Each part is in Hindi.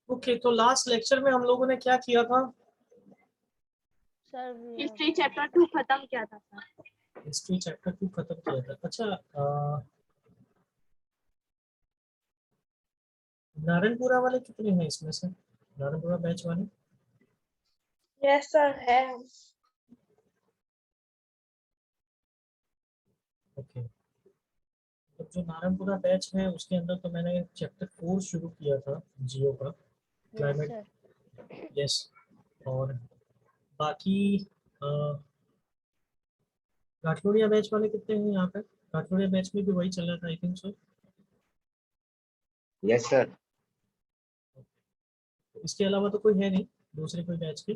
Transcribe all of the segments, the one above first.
ओके, तो लास्ट लेक्चर में हम लोगों ने क्या किया था? सर हिस्ट्री चैप्टर 2 खत्म किया था सर। हिस्ट्री चैप्टर 2 खत्म किया था। अच्छा, नारायणपुरा वाले कितने हैं इसमें से? नारायणपुरा बैच वाले? यस सर है। ओके, तो जो नारायणपुरा बैच है उसके अंदर तो मैंने चैप्टर 4 शुरू किया था, जियो का, क्लाइमेट। Sir yes. और बाकी काठगोड़िया बैच वाले कितने हैं यहाँ पे? काठगोड़िया बैच में भी वही चल रहा था, I think so. Yes sir. इसके अलावा तो कोई है नहीं दूसरे कोई बैच के?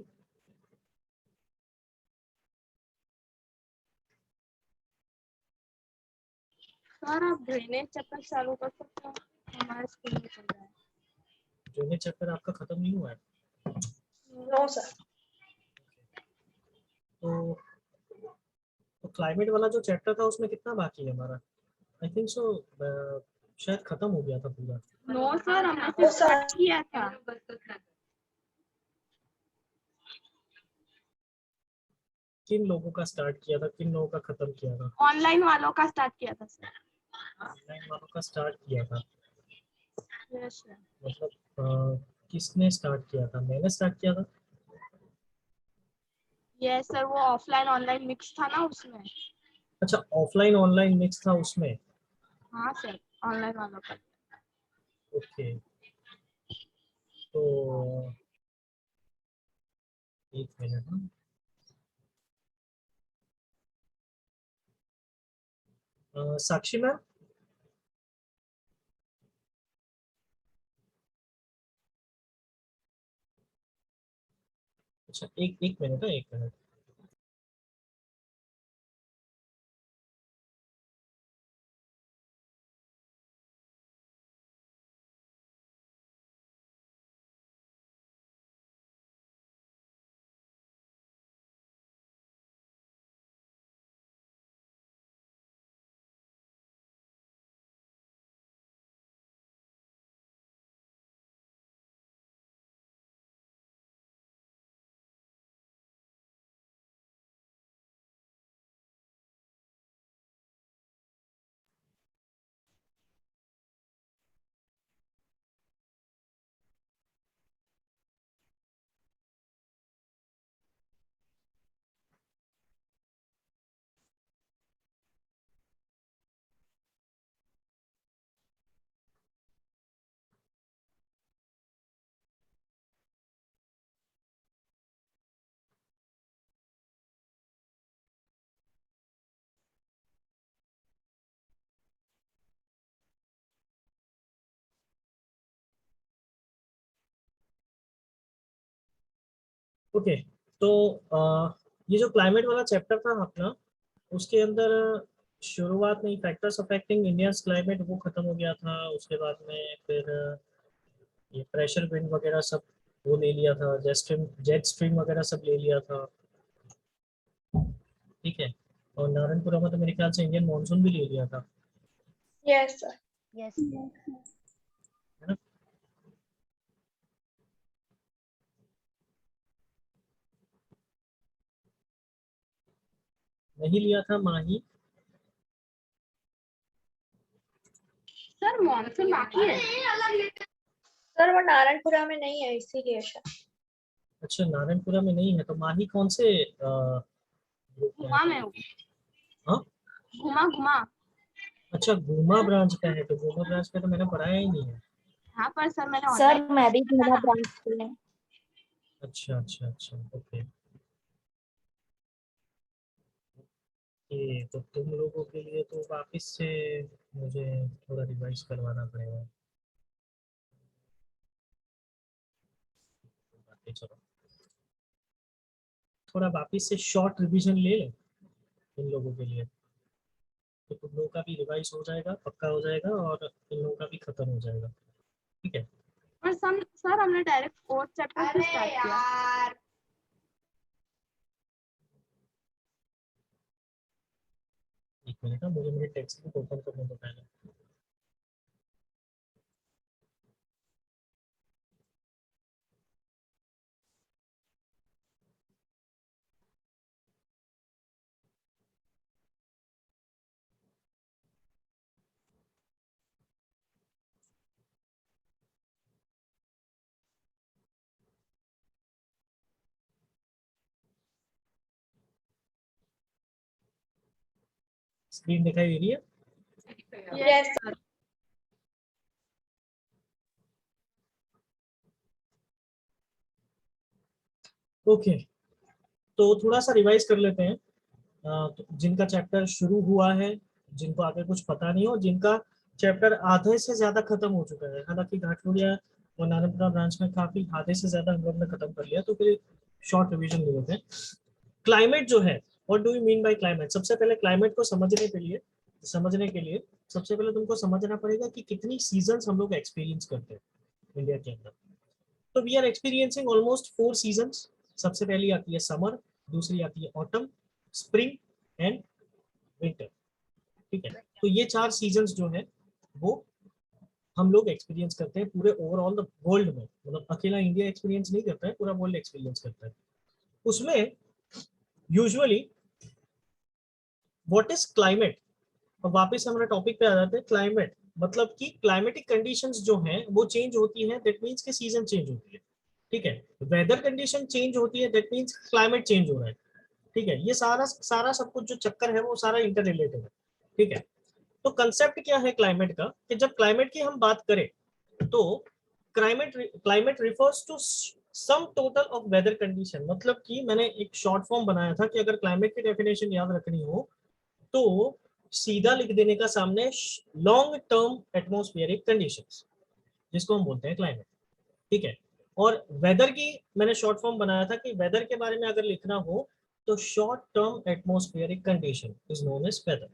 सर आप ड्रेनेज चैप्टर चालू कर सकते हो, हमारे स्कूल में चल रहा है। ड्रेनेज चैप्टर आपका खत्म नहीं हुआ है? No sir. तो क्लाइमेट वाला जो चैप्टर था उसमें कितना बाकी है हमारा? आई थिंक सो शायद खत्म हो गया था पूरा। नो सर, हमने तो स्टार्ट किया था। किन लोगों का स्टार्ट किया था, किन लोगों का खत्म किया था? ऑनलाइन वालों का स्टार्ट किया था सर। ऑनलाइन वालों का स्टार्ट किया था? Yes sir. मतलब किसने स्टार्ट किया था? मैंने स्टार्ट किया था? यस सर, वो ऑफलाइन ऑनलाइन मिक्स था ना उसमें। अच्छा, ऑफलाइन ऑनलाइन मिक्स था उसमें। हाँ सर, ऑनलाइन वालों का। ओके, तो एक मिनट ना। साक्षी मैम, अच्छा एक एक मिनट है, एक मिनट। ओके, तो ये जो क्लाइमेट वाला चैप्टर था अपना, उसके अंदर शुरुआत में फैक्टर्स अफेक्टिंग इंडियंस क्लाइमेट वो खत्म हो गया था। उसके बाद में फिर ये प्रेशर विंड वगैरह सब वो ले लिया था, जेट स्ट्रीम वगैरह सब ले लिया था। ठीक है, और नारायणपुरा में तो मेरे ख्याल से इंडियन मानसून भी ले लिया था, यस सर। यस है ना? नहीं लिया था माही? सर, मानसून बाकी है। सर वो नारायणपुरा में नहीं है इसीलिए सर। अच्छा, नारायणपुरा में नहीं है, तो माही कौन से ग्रुप में है? घुमा में हूँ। हाँ, घुमा घुमा। अच्छा घूमा ब्रांच का है, तो घूमा ब्रांच का तो मैंने पढ़ाया ही नहीं है। हाँ पर सर मैंने सर ऑनलाइन मैं भी घुमा ब्रांच से। अच्छा अच्छा अच्छा, ओके। ये तो तुम लोगों के लिए तो वापस से मुझे थोड़ा रिवाइज करवाना पड़ेगा। बाकी चलो, थोड़ा वापस से शॉर्ट रिवीजन ले लें इन लोगों के लिए, तो तुम लोगों का भी रिवाइज हो जाएगा, पक्का हो जाएगा, और इन लोगों का भी खत्म हो जाएगा। ठीक है, पर सर हमने डायरेक्ट फोर्थ चैप्टर से स्टार्ट किया। एक मिनट ना, मुझे मेरे टेक्स्ट बुक ओपन करने दो पहले। स्क्रीन दिखाई दे रही है? Yes, ओके, तो थोड़ा सा रिवाइज कर लेते हैं। तो जिनका चैप्टर शुरू हुआ है, जिनको आगे कुछ पता नहीं हो, जिनका चैप्टर आधे से ज्यादा खत्म हो चुका है, हालांकि घाटपुरिया और नारायणपुरा ब्रांच में काफी आधे से ज्यादा हम लोग ने खत्म कर लिया, तो फिर शॉर्ट रिवीजन ले लेते हैं। क्लाइमेट जो है, what do you mean by climate? सबसे पहले क्लाइमेट को समझने के लिए सबसे पहले तुमको समझना पड़ेगा कि कितनी सीजन्स हम लोग एक्सपीरियंस करते हैं इंडिया के अंदर। तो we are experiencing almost 4 seasons. सबसे पहली आती है समर, दूसरी आती है ऑटम, स्प्रिंग एंड विंटर। ठीक है, तो ये 4 सीजन्स जो है वो हम लोग एक्सपीरियंस करते हैं पूरे ओवरऑल द वर्ल्ड में। मतलब अकेला इंडिया एक्सपीरियंस नहीं करता है, पूरा वर्ल्ड एक्सपीरियंस करता है। उसमें यूजुअली व्हाट इज क्लाइमेट? अब वापस हमारे टॉपिक पे आ जाते हैं। क्लाइमेट मतलब कि क्लाइमेटिक कंडीशंस जो हैं वो चेंज होती हैं, दैट मींस कि सीजन चेंज होती है। ठीक है, वेदर कंडीशन चेंज होती है, दैट मींस क्लाइमेट चेंज हो रहा है। ठीक है, ये सारा सारा सब कुछ जो चक्कर है वो सारा इंटर रिलेटेड है। ठीक है, तो कंसेप्ट क्या है क्लाइमेट का, कि जब क्लाइमेट की हम बात करें तो climate refers to sum total of weather condition. मतलब कि मैंने एक शॉर्ट फॉर्म बनाया था कि अगर क्लाइमेट की डेफिनेशन याद रखनी हो तो सीधा लिख देने का सामने लॉन्ग टर्म एटमॉस्फेरिक कंडीशंस, जिसको हम बोलते हैं क्लाइमेट। ठीक है, और वेदर की मैंने शॉर्ट फॉर्म बनाया था कि वेदर के बारे में अगर लिखना हो तो short term atmospheric condition is known as weather.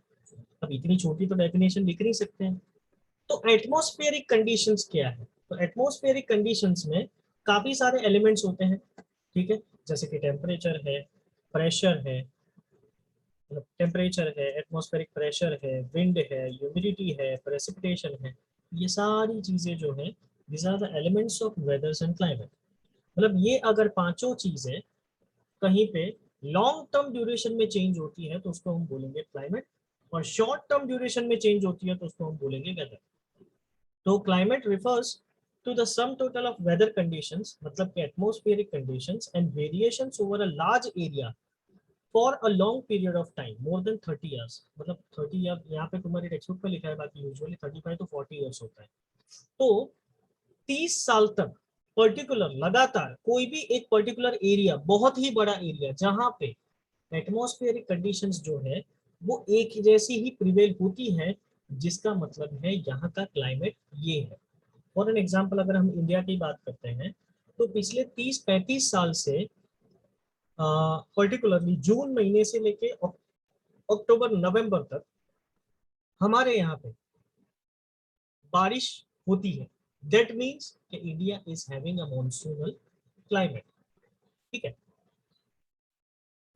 अब इतनी छोटी तो डेफिनेशन लिख नहीं सकते हैं। तो एटमॉस्फेरिक कंडीशंस क्या है? तो एटमॉस्फेरिक कंडीशंस में काफी सारे एलिमेंट्स होते हैं। ठीक है, जैसे कि टेम्परेचर है, प्रेशर है, टेम्परेचर है, एटमॉस्फेरिक प्रेशर है, विंड है, ह्यूमिडिटी है, प्रेसिपिटेशन है। ये सारी चीजें जो है this are the elements of weathers and climate. मतलब ये अगर पांचों चीजें कहीं पे लॉन्ग टर्म ड्यूरेशन में चेंज होती है तो उसको हम बोलेंगे क्लाइमेट, और शॉर्ट टर्म ड्यूरेशन में चेंज होती है तो उसको हम बोलेंगे वेदर। तो climate refers to the sum total of weather conditions, मतलब कि atmospheric conditions and variations over a large area for a long period of time more than 30 years. मतलब 30 ईयर यहाँ पे तुम्हारी टेक्स्ट बुक पे लिखा है, बाकी यूजुअली 35 टू 40 ईयर्स होता है। तो 30 साल तक पर्टिकुलर लगातार कोई भी एक पर्टिकुलर एरिया, बहुत ही बड़ा एरिया, जहां पे एटमॉस्फेरिक कंडीशंस जो है वो एक जैसी ही प्रिवेल होती है, जिसका मतलब है यहाँ का क्लाइमेट ये है। फॉर एन एग्जाम्पल अगर हम इंडिया की बात करते हैं तो पिछले 30-35 साल से पर्टिकुलरली जून महीने से लेके अक्टूबर नवंबर तक हमारे यहाँ पे बारिश होती है। दैट मीन्स कि India is having a monsoonal climate. ठीक है,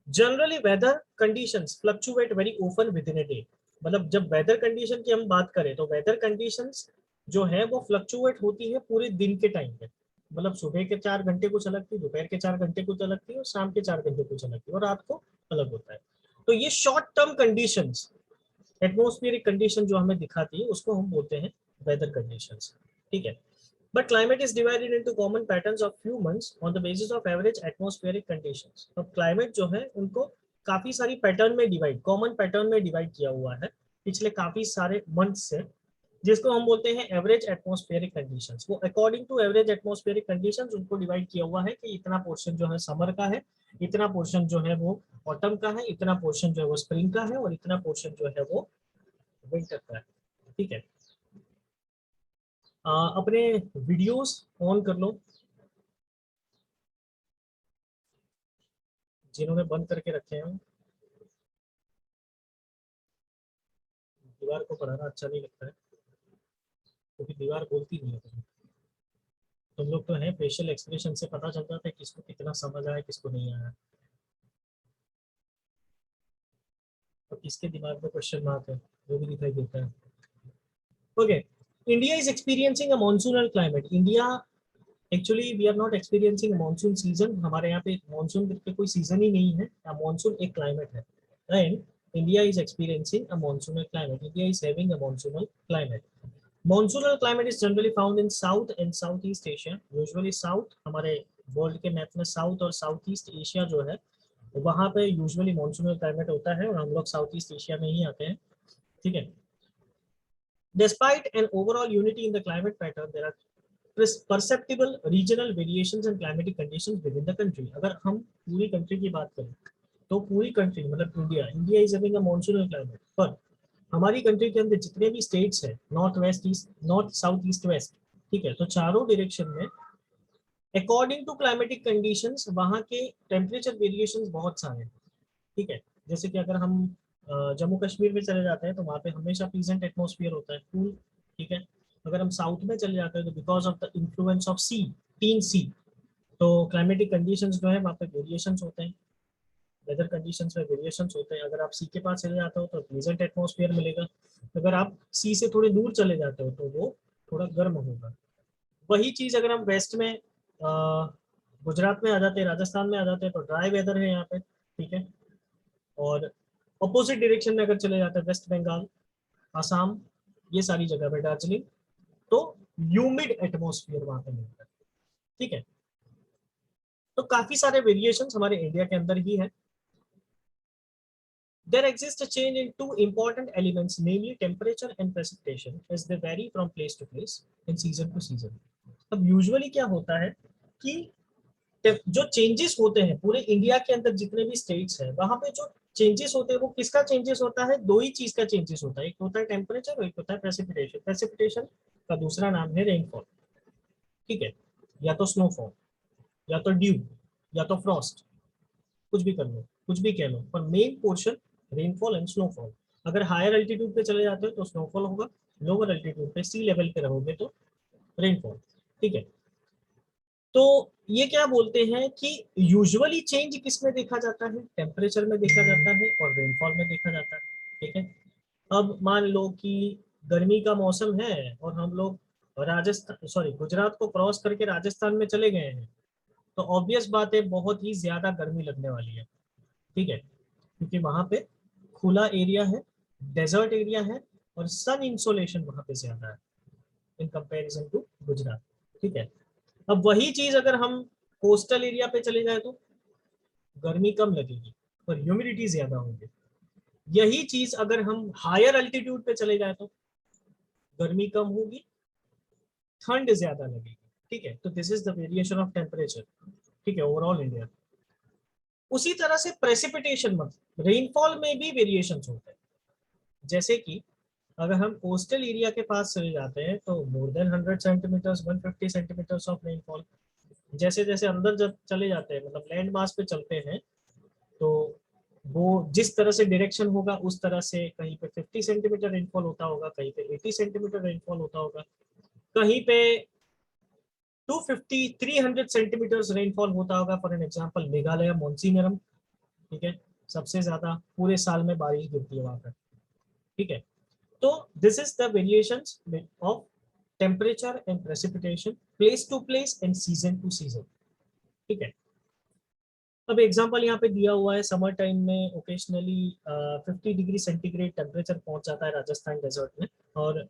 generally weather conditions fluctuate very often within a day. मतलब जब वेदर कंडीशन की हम बात करें तो वेदर कंडीशंस जो है वो फ्लक्चुएट होती है पूरे दिन के टाइम पे। मतलब सुबह के 4 घंटे कुछ अलग थी, दोपहर के 4 घंटे कुछ अलग थी, और शाम के 4 घंटे कुछ अलग थी, और रात को अलग होता है। तो ये short term conditions, atmospheric condition जो हमें दिखाती है उसको हम बोलते हैं वेदर कंडीशंस। ठीक है, but climate is divided into common patterns of few months on the basis of average atmospheric conditions। तो क्लाइमेट जो है उनको काफी सारी पैटर्न में डिवाइड, कॉमन पैटर्न में डिवाइड किया हुआ है पिछले काफी सारे मंथ से, जिसको हम बोलते हैं एवरेज एटमॉस्फेरिक कंडीशंस। वो according to average atmospheric conditions उनको डिवाइड किया हुआ है कि इतना पोर्शन जो है समर का है, इतना पोर्शन जो है वो ऑटम का है, इतना पोर्शन जो है वो स्प्रिंग का है, और इतना पोर्शन जो है वो विंटर का है। ठीक है, अपने वीडियोस ऑन कर लो जिन्होंने बंद करके रखे हैं। दीवार को पढ़ाना अच्छा नहीं लगता है क्योंकि दीवार बोलती नहीं है कभी। तुम लोग तो हैं, फेशियल एक्सप्रेशन से पता चल जाता है किसको कितना समझ आया किसको नहीं आया, और किसके दिमाग में क्वेश्चन मार्क है वो भी दिखाई देता है। Okay, India is experiencing a monsoonal climate. India actually we are not experiencing monsoon season. हमारे यहाँ पे मानसून करके कोई सीजन ही नहीं है, मानसून एक क्लाइमेट है। And India is experiencing a monsoonal climate, India is having a monsoonal climate. Monsoonal climate is generally found in south and south east Asia. Usually south, हमारे वर्ल्ड के मैप में साउथ और साउथ ईस्ट एशिया जो है वहाँ पे यूजुअली मानसूनल क्लाइमेट होता है, और हम लोग साउथ ईस्ट एशिया में ही आते हैं। ठीक है. Despite an overall unity in the climate pattern, there are perceptible regional variations and climatic conditions within the country. अगर हम पूरी कंट्री की बात करें तो पूरी कंट्री मतलब India is having a monsoonal climate, पर हमारी कंट्री के अंदर जितने भी स्टेट्स है, north west east, north south east west, ठीक है, तो चारों डायरेक्शन में अकॉर्डिंग टू क्लाइमेटिक कंडीशंस वहाँ के टेम्परेचर वेरिएशंस बहुत सारे हैं. ठीक है, जैसे कि अगर हम जम्मू कश्मीर में चले जाते हैं तो वहाँ पे हमेशा प्लीजेंट एटमॉस्फेयर होता है, कूल. ठीक है, अगर हम साउथ में चले जाते हैं तो because of the influence of sea, 3C, तो क्लाइमेटिक कंडीशंस जो है वहाँ पे वेरिएशंस होते हैं, वेदर कंडीशंस में वेरिएशंस होते हैं. अगर आप सी के पास चले जाते हो तो प्लीजेंट एटमॉस्फेयर मिलेगा, अगर आप सी से थोड़े दूर चले जाते हो तो वो थोड़ा गर्म होगा. वही चीज़ अगर हम वेस्ट में गुजरात में आ जाते हैं, राजस्थान में आ जाते हैं तो ड्राई वेदर है यहाँ पे. ठीक है, और अपोजिट डायरेक्शन में अगर चले जाते हैं वेस्ट बंगाल, आसाम, ये सारी जगह पे, दार्जिलिंग, तो ह्यूमिड एटमॉस्फेयर वहां पे मिलता है. ठीक है, तो काफी सारे वेरिएशंस हमारे इंडिया के अंदर ही है. There exists a change in two important elements, namely temperature and precipitation, as they vary from place to place and season to season. अब यूजुअली क्या होता है कि जो चेंजेस होते हैं पूरे इंडिया के अंदर जितने भी स्टेट्स हैं वहां पे जो चेंजेस होते हैं वो किसका चेंजेस होता है, दो ही चीज का चेंजेस होता है, एक होता है टेम्परेचर और एक होता है प्रेसिपिटेशन. प्रेसिपिटेशन का दूसरा नाम है रेनफॉल. ठीक है, या तो स्नोफॉल, या तो ड्यू, या तो फ्रॉस्ट, कुछ भी कर लो, कुछ भी कह लो, पर main portion rainfall and snowfall. अगर हायर अल्टीट्यूड पे चले जाते हो तो स्नोफॉल होगा, लोअर अल्टीट्यूड पे सी लेवल पे रहोगे तो रेनफॉल. ठीक है, तो ये क्या बोलते हैं कि यूजुअली चेंज किस में देखा जाता है, टेम्परेचर में देखा जाता है और रेनफॉल में देखा जाता है. ठीक है, अब मान लो कि गर्मी का मौसम है और हम लोग गुजरात को क्रॉस करके राजस्थान में चले गए हैं, तो ऑब्वियस बात है बहुत ही ज्यादा गर्मी लगने वाली है. ठीक है, क्योंकि वहां पे खुला एरिया है, डेजर्ट एरिया है और सन इंसोलेशन वहां पे ज्यादा है इन कंपैरिजन टू गुजरात. ठीक है, अब वही चीज अगर हम कोस्टल एरिया पे चले जाए तो गर्मी कम लगेगी पर ह्यूमिडिटी ज्यादा होगी. यही चीज अगर हम हायर अल्टीट्यूड पे चले जाए तो गर्मी कम होगी, ठंड ज्यादा लगेगी. ठीक है, तो this is the variation of temperature. ठीक है, ओवरऑल इंडिया. उसी तरह से प्रेसिपिटेशन मतलब रेनफॉल में भी वेरिएशंस होते हैं. जैसे कि अगर हम कोस्टल एरिया के पास चले जाते हैं तो more than 100 centimetres, 150 centimetres of rainfall. जैसे जैसे अंदर जब चले जाते हैं मतलब लैंड मास पे चलते हैं तो वो जिस तरह से डायरेक्शन होगा उस तरह से कहीं पे 50 सेंटीमीटर रेनफॉल होता होगा, कहीं पे 80 सेंटीमीटर रेनफॉल होता होगा, कहीं पे 250 300 सेंटीमीटर्स रेनफॉल होता होगा. For an example Meghalaya Mawsynram. ठीक है, सबसे ज्यादा पूरे साल में बारिश गिरती है वहां पर. ठीक है, तो this is the variations of temperature and precipitation place to place and season to season. ठीक है, अब एग्जांपल यहाँ पे दिया हुआ है, समर टाइम में ओकेशनली 50 डिग्री सेंटीग्रेड टेम्परेचर पहुंच जाता है राजस्थान डेजर्ट में, और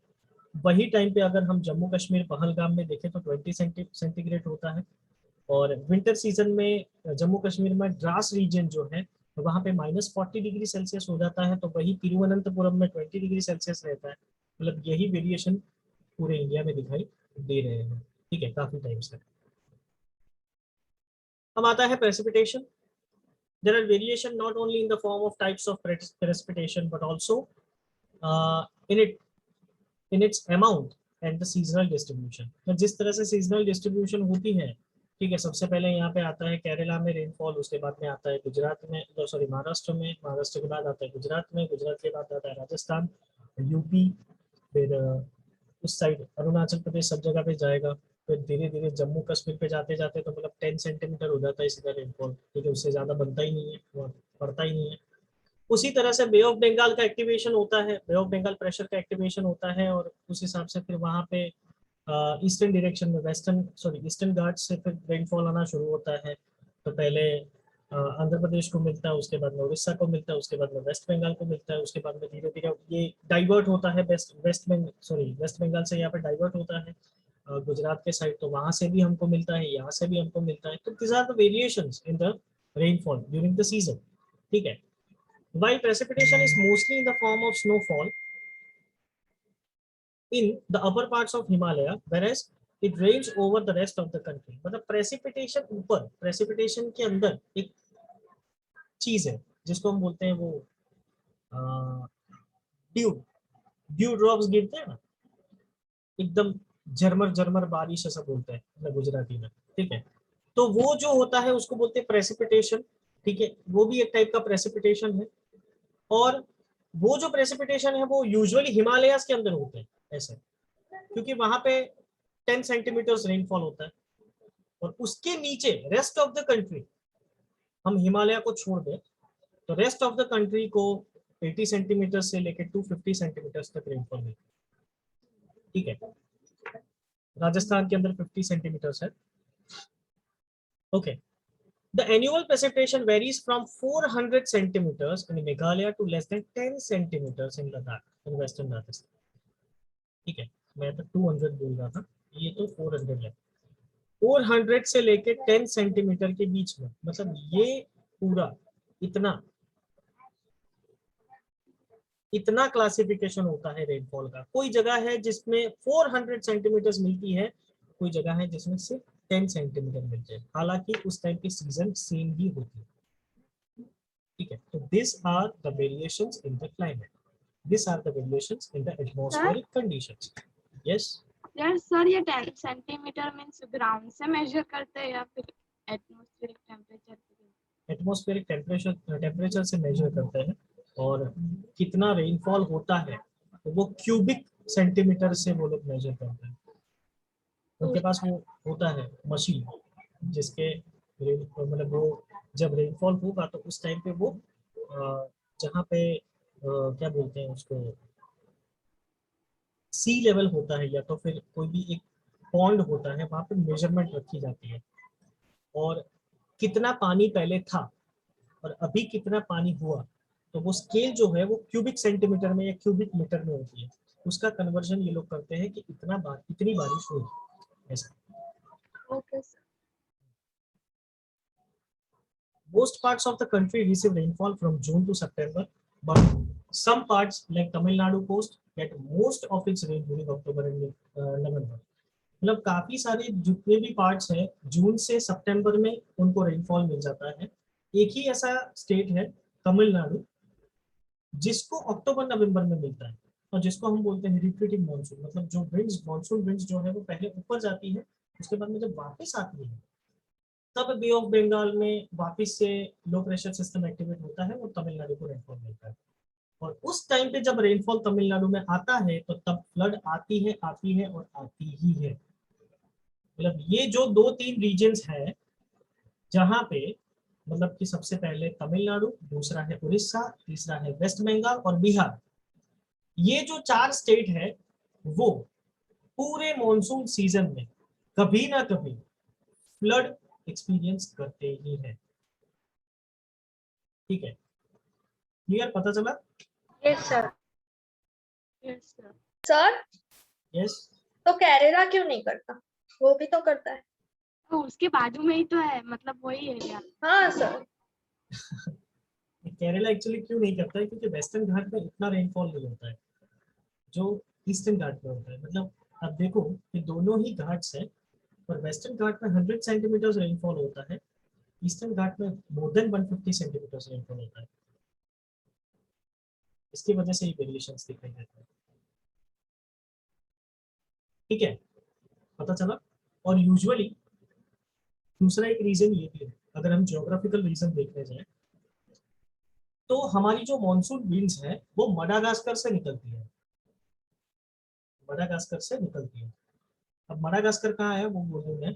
वही टाइम पे अगर हम जम्मू कश्मीर पहलगाम में देखें तो 20 सेंटीग्रेड होता है. और विंटर सीजन में जम्मू कश्मीर में द्रास रीजन जो है वहाँ पे -40 डिग्री सेल्सियस हो जाता है, तो वही तिरुवनंतपुरम में 20 डिग्री सेल्सियस रहता है. मतलब यही वेरिएशन पूरे इंडिया में दिखाई दे रहे हैं. ठीक है, काफी टाइम से. अब आता है precipitation. There are variation not only in the form of types of precipitation but also in its amount and the seasonal distribution. तो जिस तरह से seasonal distribution होती है, ठीक है, सबसे पहले यहाँ पे आता है केरला में रेनफॉल, उसके बाद में आता है गुजरात में, सॉरी महाराष्ट्र में, महाराष्ट्र के बाद आता है गुजरात में, गुजरात के बाद आता है राजस्थान, यूपी, फिर उस साइड अरुणाचल प्रदेश, सब जगह पे जाएगा. फिर धीरे धीरे जम्मू कश्मीर पे जाते जाते तो मतलब 10 सेंटीमीटर हो जाता है सीधा रेनफॉल. ठीक है, उससे ज्यादा बनता ही नहीं है, पड़ता ही नहीं है. उसी तरह से बे ऑफ बंगाल का एक्टिवेशन होता है, बे ऑफ बंगाल प्रेशर का एक्टिवेशन होता है, और उस हिसाब से फिर वहाँ पे ईस्टर्न डायरेक्शन में ईस्टर्न घाट से फिर रेनफॉल आना शुरू होता है. तो पहले आंध्र प्रदेश को मिलता है, उसके बाद में उड़ीसा को मिलता है, उसके बाद में वेस्ट बंगाल को मिलता है, उसके बाद में धीरे धीरे ये डाइवर्ट होता है वेस्ट बंगाल से यहाँ पे डाइवर्ट होता है गुजरात के साइड, तो वहां से भी हमको मिलता है, यहाँ से भी हमको मिलता है. तो this are the variations in the rainfall during the season. ठीक है, while precipitation is mostly in the form of snowfall, in the upper parts of Himalaya, whereas it rains over the rest of the country. मतलब precipitation ऊपर, precipitation के अंदर एक चीज है जिसको हम बोलते हैं वो ड्यू ड्रॉप्स गिरते हैं ना, एकदम झरमर झरमर बारिश ऐसा बोलते हैं मतलब गुजराती में, ठीक है। तो वो जो होता है उसको बोलते हैं प्रेसिपिटेशन, ठीक है, वो भी एक टाइप का प्रेसिपिटेशन है। और वो जो प्रेसिपिटेशन है वो यूजुअली हिमालयाज के अंदर होते हैं ऐसे, क्योंकि वहां पे 10 सेंटीमीटर्स रेनफॉल होता है। और उसके नीचे रेस्ट ऑफ द कंट्री, हम हिमालय को छोड़ दें तो रेस्ट ऑफ द कंट्री को 80 सेंटीमीटर से लेकर 250 सेंटीमीटर तक रेनफॉल मिलती है, ठीक है। राजस्थान के अंदर 50 सेंटीमीटर है, okay. The annual precipitation varies from 400 centimeters in Meghalaya to less than 10 centimeters in Ladakh in western Rajasthan, ठीक है। मैं तो 200 बोल रहा था, ये तो 400 है। 400 से लेके 10 सेंटीमीटर के बीच में, मतलब ये पूरा इतना क्लासिफिकेशन होता है रेनफॉल का। कोई जगह है जिसमें 400 सेंटीमीटर मिलती है, कोई जगह है जिसमें सिर्फ 10 सेंटीमीटर मिलते हैं, हालांकि उस टाइम की सीजन सेम ही होती है, ठीक है। तो this are the variations in the climate, this are the variations in the atmospheric conditions. Yes यार सर, ये 10 सेंटीमीटर मींस ग्राउंड से मेजर करते हैं या फिर एटमॉस्फेरिक टेम्परेचर? एटमॉस्फेरिक टेम्परेचर से मेजर करते हैं। और कितना रेनफॉल होता है तो वो क्यूबिक सेंटीमीटर से वो लोग मेजर करते हैं। उनके पास वो होता है मशीन जिसके मतलब वो जब रेनफॉल होगा तो उस टाइम पे वो जहाँ पे क्या बोलते हैं उसको, सी लेवल होता है या तो फिर कोई भी एक पॉन्ड होता है, वहां पे मेजरमेंट रखी जाती है। और कितना पानी पहले था और अभी कितना पानी हुआ, तो वो स्केल जो है वो क्यूबिक सेंटीमीटर में या क्यूबिक मीटर में होती है। उसका कन्वर्जन ये लोग करते हैं कि इतनी बारिश हुई ऐसा। Okay sir. Most parts of the country receive rainfall from June to September, but some parts like Tamil Nadu coast get most of its rain during October and November. मतलब काफी सारे जितने भी पार्ट्स हैं जून से सितंबर में उनको रेनफॉल मिल जाता है। एक ही ऐसा स्टेट है तमिलनाडु जिसको अक्टूबर नवंबर में मिलता है, और जिसको हम बोलते हैं रिपीटिंग मानसून। मतलब जो विंड्स, मानसून विंड्स जो है वो पहले ऊपर जाती है, उसके बाद में जब वापस आती है तब बे ऑफ बंगाल में वापस से लो प्रेशर सिस्टम एक्टिवेट होता है और तमिलनाडु को रेनफॉल मिलता है। और उस टाइम पे जब रेनफॉल तमिलनाडु में आता है तो तब फ्लड आती है और आती ही है। मतलब ये जो 2-3 रीजन्स है जहां पे मतलब कि सबसे पहले तमिलनाडु, दूसरा है उड़ीसा, तीसरा है वेस्ट बंगाल और बिहार, ये जो 4 स्टेट है वो पूरे मॉनसून सीजन में कभी ना कभी फ्लड एक्सपीरियंस करते ही है, ठीक है। क्लियर, पता चला? Yes sir. Yes sir. Sir yes. तो केरला क्यों नहीं करता? वो भी तो करता है। तो उसके बाजू में ही तो है, मतलब वही एरिया। हाँ सर। केरला एक्चुअली क्यों नहीं करता है, क्योंकि वेस्टर्न घाट में इतना रेनफॉल नहीं होता है जो ईस्टर्न घाट में होता है। मतलब अब देखो कि दोनों ही घाट्स हैं, पर वेस्टर्न घाट में 100 सेंटीमीटर रेनफॉल होता है, ईस्टर्न घाट में मोर देन 150 सेंटीमीटर रेनफॉल होता है। इसकी वजह से ये वेरिएशंस दिखाई देते हैं, ठीक है, पता चला। और यूजुअली दूसरा एक रीजन ये भी है, अगर हम ज्योग्राफिकल रीजन देखने जाए तो हमारी जो मॉनसून विंड्स है वो मडागास्कर से निकलती है, मडागास्कर से निकलती है। अब मडागास्कर कहाँ है वो बोलूँ मैं,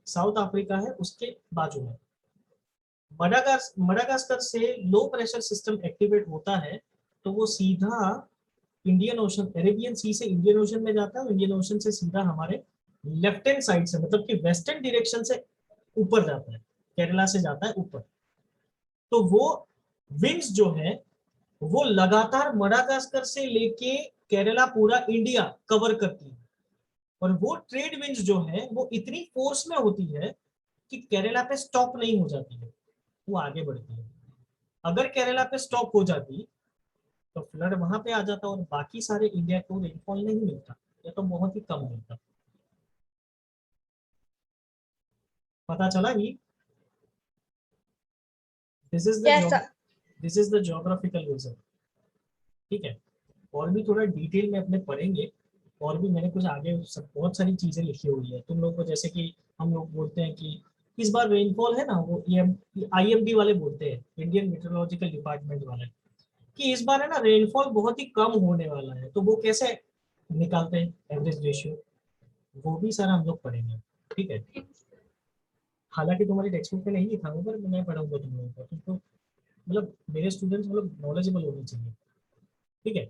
साउथ अफ्रीका है उसके बाजू में। मडागास्कर से लो प्रेशर सिस्टम एक्टिवेट होता है तो वो सीधा इंडियन ओशन, अरेबियन सी से इंडियन ओशन में जाता है, इंडियन ओशन से सीधा हमारे लेफ्ट हैंड साइड से मतलब कि वेस्टर्न डायरेक्शन से ऊपर जाता है, केरला से जाता है ऊपर। तो वो विंड्स जो है वो लगातार मडागास्कर से लेके केरला पूरा इंडिया कवर करती है। और वो ट्रेड विंड्स जो है वो इतनी फोर्स में होती है कि केरला पे स्टॉप नहीं हो जाती है, वो आगे बढ़ती है। अगर केरला पे स्टॉप हो जाती तो फ्लड वहां पे आ जाता और बाकी सारे इंडिया को रेनफॉल नहीं मिलता। या तो बहुत ही कम मिलता। पता चला ही। This is yes sir. The geographical region. ठीक है, और भी थोड़ा डिटेल में अपने पढ़ेंगे, और भी मैंने कुछ आगे सब बहुत सारी चीजें लिखी हुई है तुम लोग को, जैसे कि हम लोग बोलते हैं कि इस बार रेनफॉल है ना, वो IMD वाले बोलते हैं, इंडियन मेट्रोलॉजिकल डिपार्टमेंट वाले, कि इस बार है ना रेनफॉल बहुत ही कम होने वाला है, तो वो कैसे निकालते हैं एवरेज रेशियो, वो भी सारा हम लोग पढ़ेंगे। ठीक है, हालांकि तुम्हारी टेक्स्ट बुक में नहीं लिखा होगा, पर मैं पढ़ाऊंगा तुम लोगों को, तुमको मतलब मेरे स्टूडेंट्स मतलब नॉलेजेबल होने चाहिए। ठीक है,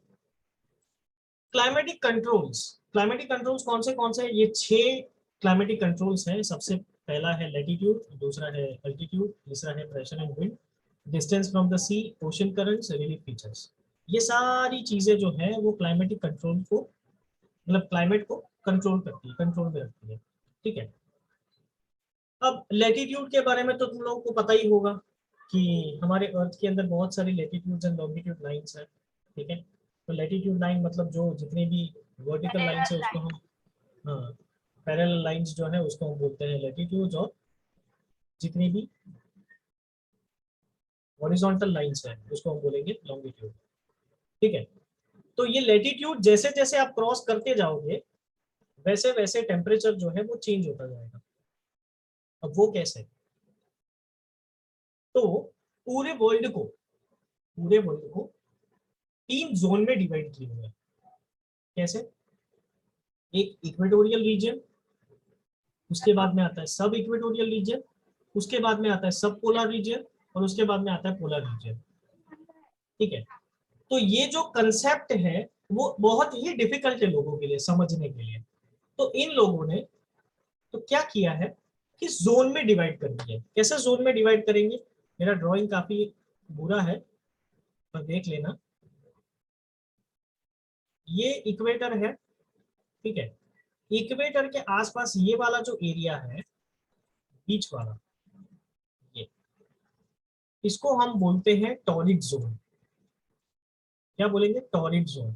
क्लाइमेटिक कंट्रोल्स। क्लाइमेटिक कंट्रोल्स कौन से ये 6 क्लाइमेटिक कंट्रोल्स हैं। सबसे पहला है लैटिट्यूड, दूसरा है अल्टीट्यूड, तीसरा है pressure and wind, distance from the sea, ocean currents, relief features. ये सारी चीजें जो है वो क्लाइमेटिक कंट्रोल को मतलब क्लाइमेट को कंट्रोल करती है, कंट्रोल में रखती है। ठीक है, अब लैटिट्यूड के बारे में तो तुम लोगों को पता ही होगा कि हमारे अर्थ के अंदर बहुत सारी लैटिट्यूड्स एंड लॉन्गिट्यूड लाइंस है। ठीक है, तो लैटिट्यूड लाइन मतलब जो जितनी भी वर्टिकल लाइंस है उसको हम, हाँ, पैरेलल लाइंस जो है उसको हम बोलते हैं लैटिट्यूड, और जितनी भी हॉरिजॉन्टल लाइंस है उसको हम बोलेंगे लॉन्गिट्यूड। ठीक है, तो ये लैटिट्यूड जैसे जैसे आप क्रॉस करते जाओगे वैसे वैसे टेम्परेचर जो है वो चेंज होता जाएगा। अब वो कैसे, तो पूरे वर्ल्ड को 3 जोन में डिवाइड किए हुए हैं। कैसे, एक इक्वेटोरियल रीजन, उसके बाद में आता है सब इक्वेटोरियल रीजन, उसके बाद में आता है सब पोलर रीजन, और उसके बाद में आता है पोलर रीजन। ठीक है, तो ये जो कंसेप्ट है वो बहुत ही डिफिकल्ट है लोगों के लिए समझने के लिए। तो इन लोगों ने तो क्या किया है कि जोन में डिवाइड कर दिया। कैसे जोन में डिवाइड करेंगे, मेरा ड्राइंग काफी बुरा है पर देख लेना। ये इक्वेटर है, ठीक है, इक्वेटर के आसपास ये वाला जो एरिया है, बीच वाला, ये, इसको हम बोलते हैं टॉरिड जोन। क्या बोलेंगे, टॉरिड जोन।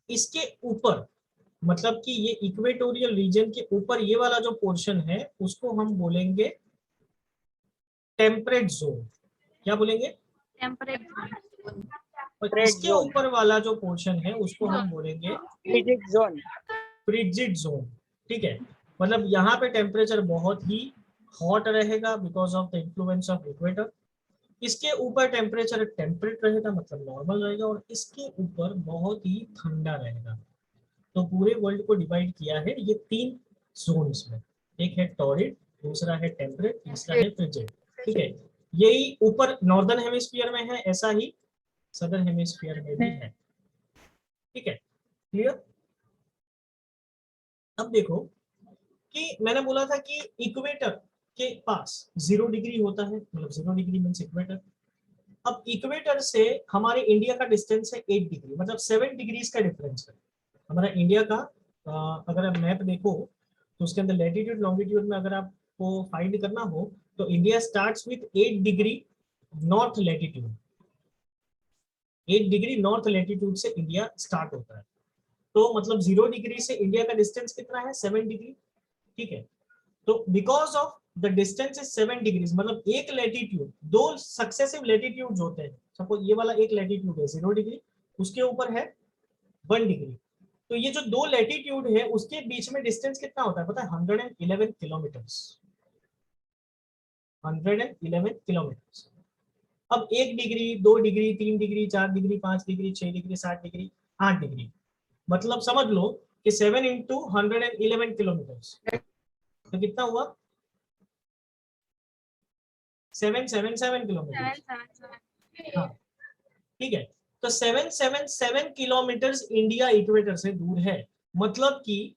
इसके ऊपर मतलब कि ये इक्वेटोरियल रीजन के ऊपर ये वाला जो पोर्शन है उसको हम बोलेंगे टेम्परेट जोन। क्या बोलेंगे, टेम्परेट और इसके ऊपर वाला जो पोर्शन है उसको हम बोलेंगे फ्रिजिड जोन। Frigid zone. ठीक है, मतलब यहाँ पे टेम्परेचर बहुत ही हॉट रहेगा because of the influence of equator. इसके ऊपर टेम्परेचर टेम्परेट रहेगा मतलब नॉर्मल रहेगा, और इसके ऊपर बहुत ही ठंडा रहेगा। तो पूरे वर्ल्ड को डिवाइड किया है ये 3 जोन्स में, एक है टॉरिड, दूसरा है टेम्परेट, तीसरा है फ्रिजिड। ठीक है, यही ऊपर नॉर्दर्न हेमिस्फीयर में है, ऐसा ही सदर्न हेमिस्फीयर में भी है। ठीक है, क्लियर। अब देखो कि मैंने बोला था कि इक्वेटर के पास 0 डिग्री होता है, मतलब 0 डिग्री मीन्स इक्वेटर। अब इक्वेटर से हमारे इंडिया का डिस्टेंस है 8 डिग्री, मतलब 7 डिग्रीज का डिफरेंस है हमारा इंडिया का। अगर आप मैप देखो तो उसके अंदर लैटिट्यूड लॉन्गिट्यूड में अगर आपको फाइंड करना हो तो India starts with 8 degree north latitude. 8 degree north latitude से इंडिया स्टार्ट होता है, तो मतलब 0 डिग्री से इंडिया का डिस्टेंस कितना है, 7 डिग्री। ठीक है, तो because of the distance is 7 degrees, मतलब एक लैटिट्यूड, 2 सक्सेसिव लैटिट्यूड्स होते हैं। सपोज ये वाला एक लैटिट्यूड है 0 डिग्री, उसके ऊपर है 1 डिग्री, तो ये जो 2 लैटिट्यूड है उसके बीच में डिस्टेंस कितना होता है पता है, 111 किलोमीटर्स। 111 किलोमीटर्स। अब 1 degree, 2 degree, 3 degree, 4 degree, 5 degree, 6 degree, 7 degree, 8 degree, मतलब समझ लो कि 7 इंटू 111 किलोमीटर्स, तो कितना हुआ, 777 किलोमीटर। हाँ, ठीक है, तो 777 किलोमीटर इंडिया इक्वेटर से दूर है, मतलब कि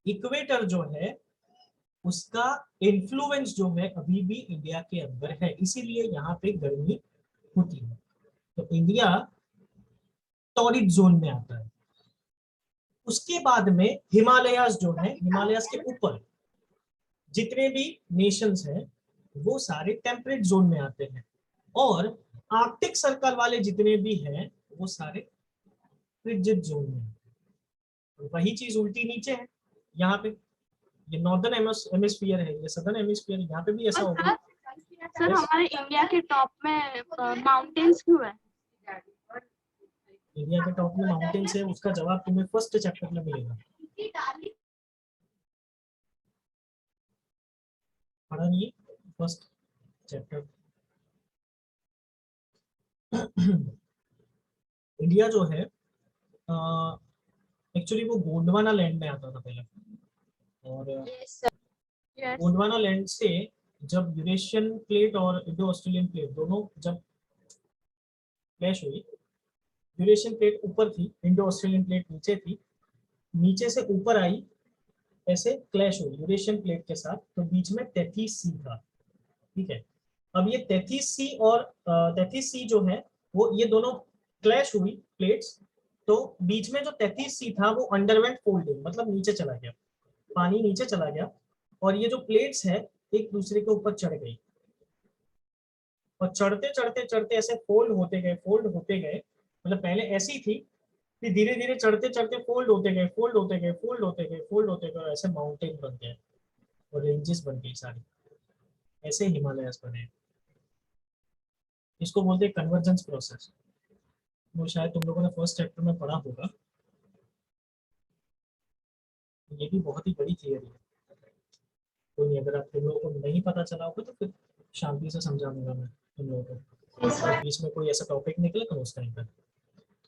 इक्वेटर जो है उसका इन्फ्लुएंस जो है अभी भी इंडिया के अंदर है, इसीलिए यहाँ पे गर्मी होती है। तो इंडिया टॉरिड जोन में आता है। उसके बाद में हिमालयास जो है, हिमालयास के ऊपर जितने भी नेशंस हैं वो सारे टेम्परेट जोन में आते हैं, और आर्कटिक सर्कल वाले जितने भी हैं वो सारे फ्रिजिड जोन में। वही चीज उल्टी नीचे है यहाँ पे, ये नॉर्दर्न हेमिस्फीयर है, ये सदर्न हेमिस्फीयर, यहाँ पे भी ऐसा होगा। सर हमारे इंडिया के टॉप में माउंटेन्स क्यों है? इंडिया के टॉप में माउंटेन्स है, उसका जवाब तुम्हें फर्स्ट चैप्टर में मिलेगा। पढ़ा नहीं फर्स्ट चैप्टर। इंडिया जो है एक्चुअली वो गोंडवाना लैंड में आता था पहले, और गोंडवाना लैंड से जब यूरेशियन प्लेट और इंडो ऑस्ट्रेलियन प्लेट दोनों जब क्लैश हुई, यूरेशियन प्लेट ऊपर थी, इंडो ऑस्ट्रेलियन प्लेट नीचे थी, नीचे से ऊपर आई, ऐसे क्लैश हुई यूरेशियन प्लेट के साथ, तो बीच में 33 सी था। ठीक है, अब ये 33 सी और 33 सी जो है वो ये दोनों क्लैश हुई प्लेट्स, तो बीच में जो 33 सी था वो अंडरवेंट फोल्डिंग, मतलब नीचे चला गया, पानी नीचे चला गया, और ये जो प्लेट्स है एक दूसरे के ऊपर चढ़ गई, और चढ़ते चढ़ते चढ़ते ऐसे फोल्ड होते गए, फोल्ड होते गए, मतलब पहले ऐसी थी, फिर धीरे धीरे चढ़ते चढ़ते फोल्ड होते गए, फोल्ड होते गए, फोल्ड होते गए, फोल्ड होते गए, और ऐसे माउंटेन बन गए और रेंजेस बन गई सारी, ऐसे हिमालयस बने। इसको बोलते हैं कन्वर्जेंस प्रोसेस। वो शायद तुम लोगों ने फर्स्ट चैप्टर में पढ़ा होगा। ये भी बहुत ही बड़ी थियरी है, तो नहीं, अगर आप तुम लोगों को नहीं पता चला होगा तो फिर शांति से समझा दूंगा मैं तुम लोगों को, बीच में कोई ऐसा टॉपिक निकले तो उस टाइम पर।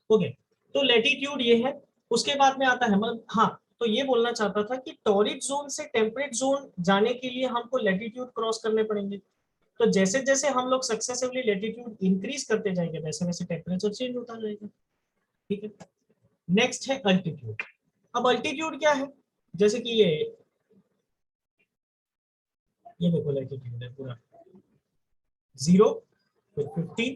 ओके, तो लैटिट्यूड ये है। उसके बाद में आता है, मतलब हाँ, तो ये बोलना चाहता था कि टॉरिड जोन से टेम्परेट जोन जाने के लिए हमको लैटिट्यूड क्रॉस करने पड़ेंगे, तो जैसे जैसे हम लोग सक्सेसिवली लैटिट्यूड इंक्रीज करते जाएंगे वैसे वैसे टेम्परेचर चेंज होता जाएगा। ठीक है, नेक्स्ट है अल्टीट्यूड। अब अल्टीट्यूड क्या है, जैसे कि ये देखो लैटिट्यूड है पूरा 0, फिर 15,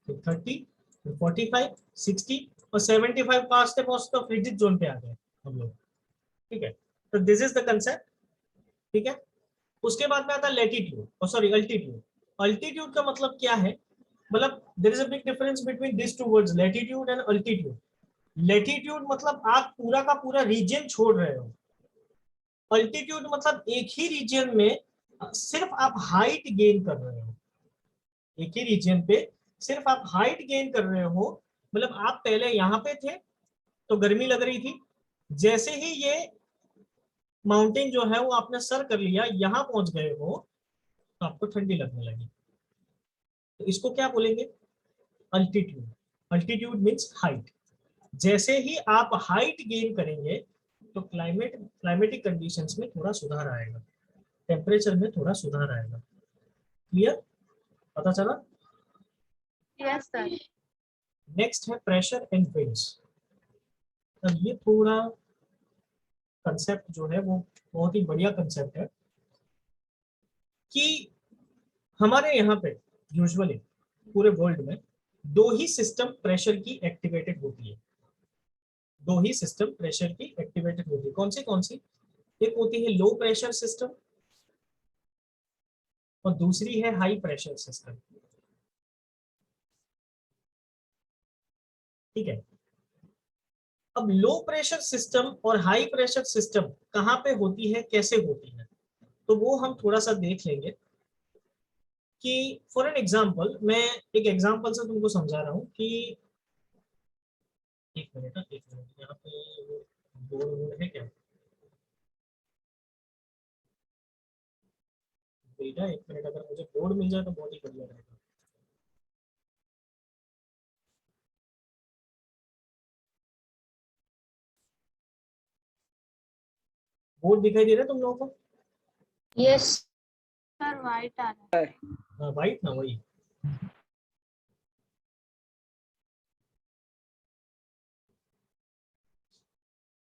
फिर 30, फिर 45, 60 और 75 पहुंचते पहुंचते तो फ्रिजिड जोन पे आ गए हम लोग। ठीक है, तो दिस इज द कंसेप्ट। ठीक है, उसके बाद में आता है लैटिट्यूड, और सॉरी अल्टीट्यूड। अल्टीट्यूड का मतलब क्या है, मतलब there is a big difference between this two words, latitude and altitude. Latitude मतलब आप पूरा का पूरा रीजन छोड़ रहे हो, अल्टीट्यूड मतलब एक ही रीजन में सिर्फ आप हाइट गेन कर रहे हो, एक ही रीजन पे सिर्फ आप हाइट गेन कर रहे हो। मतलब आप पहले यहाँ पे थे तो गर्मी लग रही थी, जैसे ही ये माउंटेन जो है वो आपने सर कर लिया, यहाँ पहुंच गए हो तो आपको ठंडी लगने लगी, तो इसको क्या बोलेंगे, अल्टीट्यूड। Altitude means height. जैसे ही आप हाइट गेन करेंगे तो क्लाइमेटिक कंडीशंस में थोड़ा सुधार आएगा, टेम्परेचर में थोड़ा सुधार आएगा। क्लियर, पता चला? Yes sir. नेक्स्ट है प्रेशर एंड विंड्स। अब ये थोड़ा कंसेप्ट जो है वो बहुत ही बढ़िया कंसेप्ट है, कि हमारे यहाँ पे यूजुअली पूरे वर्ल्ड में दो ही सिस्टम प्रेशर की एक्टिवेटेड होती है, दो ही सिस्टम प्रेशर की एक्टिवेटेड होती है। कौन सी? एक होती है लो प्रेशर सिस्टम और दूसरी है हाई प्रेशर सिस्टम। ठीक है, अब लो प्रेशर सिस्टम और हाई प्रेशर सिस्टम कहाँ पे होती है, कैसे होती है, तो वो हम थोड़ा सा देख लेंगे। कि फॉर एन एग्जाम्पल, मैं एक एग्जाम्पल से तुमको समझा रहा हूँ कि एक मिनट, यहाँ पे बोर्ड है क्या बेटा, एक मिनट, अगर मुझे बोर्ड मिल जाए तो बहुत ही बढ़िया रहेगा। बोर्ड दिखाई दे रहा है तुम लोगों को? यस सर वाइट आ रहा है। हाँ वाइट ना, वही।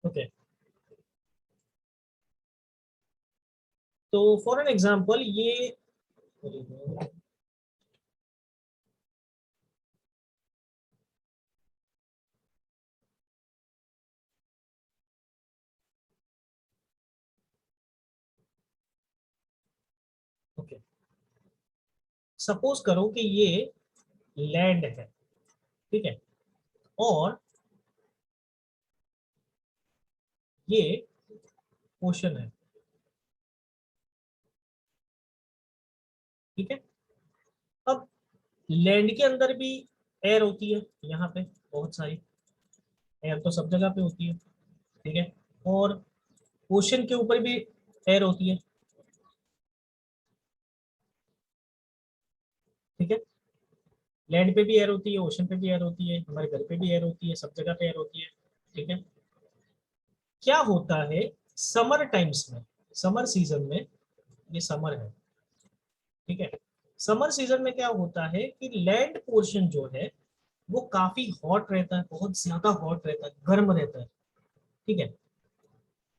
ओके, तो फॉर एन एग्जाम्पल ये, ओके, सपोज करो कि ये लैंड है, ठीक है, और ये ओशन है, ठीक है। अब लैंड के अंदर भी एयर होती है, यहाँ पे बहुत सारी एयर तो सब जगह पे होती है, ठीक है। और ओशन के ऊपर भी एयर होती है, ठीक है। लैंड पे भी एयर होती है, ओशन पे भी एयर होती है, हमारे घर पे भी एयर होती है, सब जगह पे एयर होती है, ठीक है। क्या होता है समर टाइम्स में, समर सीजन में, ये समर है, ठीक है। समर सीजन में क्या होता है कि लैंड पोर्शन जो है वो काफी हॉट रहता है, बहुत ज्यादा हॉट रहता है, गर्म रहता है, ठीक है।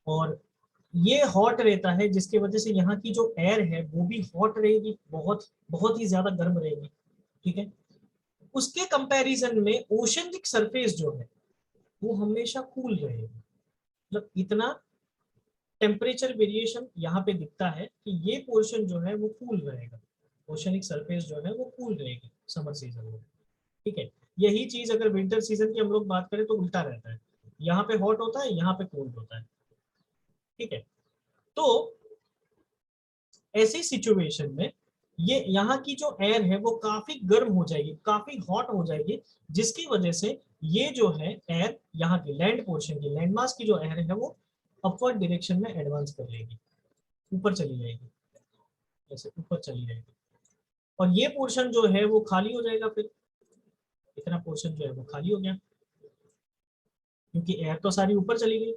और ये हॉट रहता है जिसकी वजह से यहाँ की जो एयर है वो भी हॉट रहेगी, बहुत बहुत ही ज्यादा गर्म रहेगी, ठीक है। उसके कंपैरिजन में ओशनिक सरफेस जो है वो हमेशा कूल रहेगी, मतलब इतना टेम्परेचर वेरिएशन यहाँ पे दिखता है कि ये पोर्शन जो है वो कूल रहेगा, ओशनिक सरफेस जो है वो कूल रहेगी समर सीजन में, ठीक है। यही चीज अगर विंटर सीजन की हम लोग बात करें तो उल्टा रहता है, यहाँ पे हॉट होता है, यहाँ पे कोल्ड होता है, ठीक है। तो ऐसी सिचुएशन में ये यहाँ की जो एयर है वो काफी गर्म हो जाएगी, काफी हॉट हो जाएगी, जिसकी वजह से ये जो है एयर यहाँ की लैंड पोर्शन की, लैंड मास की जो एयर है वो अपवर्ड डायरेक्शन में एडवांस कर लेगी, ऊपर चली जाएगी, जैसे ऊपर चली जाएगी। और ये पोर्शन जो है वो खाली हो जाएगा, फिर इतना पोर्शन जो है वो खाली हो गया, क्योंकि एयर तो सारी ऊपर चली गई,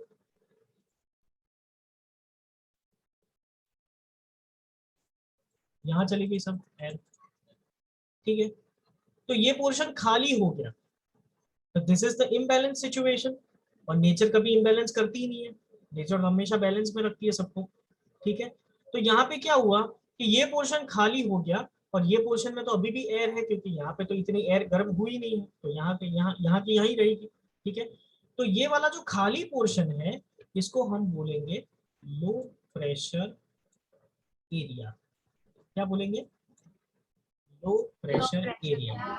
यहाँ चली गई सब एयर, ठीक है। तो ये पोर्शन खाली हो गया, तो this is the imbalance situation. और नेचर कभी इम्बैलेंस करती ही नहीं है, नेचर हमेशा बैलेंस में रखती है सबको, ठीक है। तो यहाँ पे क्या हुआ कि ये पोर्शन खाली हो गया, और ये पोर्शन में तो अभी भी एयर है, क्योंकि यहाँ पे तो इतनी एयर गर्म हुई नहीं है, तो यहाँ पे यहाँ की यहीं रहेगी, ठीक है। तो ये वाला जो खाली पोर्शन है इसको हम बोलेंगे लो प्रेशर एरिया। क्या बोलेंगे? लो प्रेशर एरिया।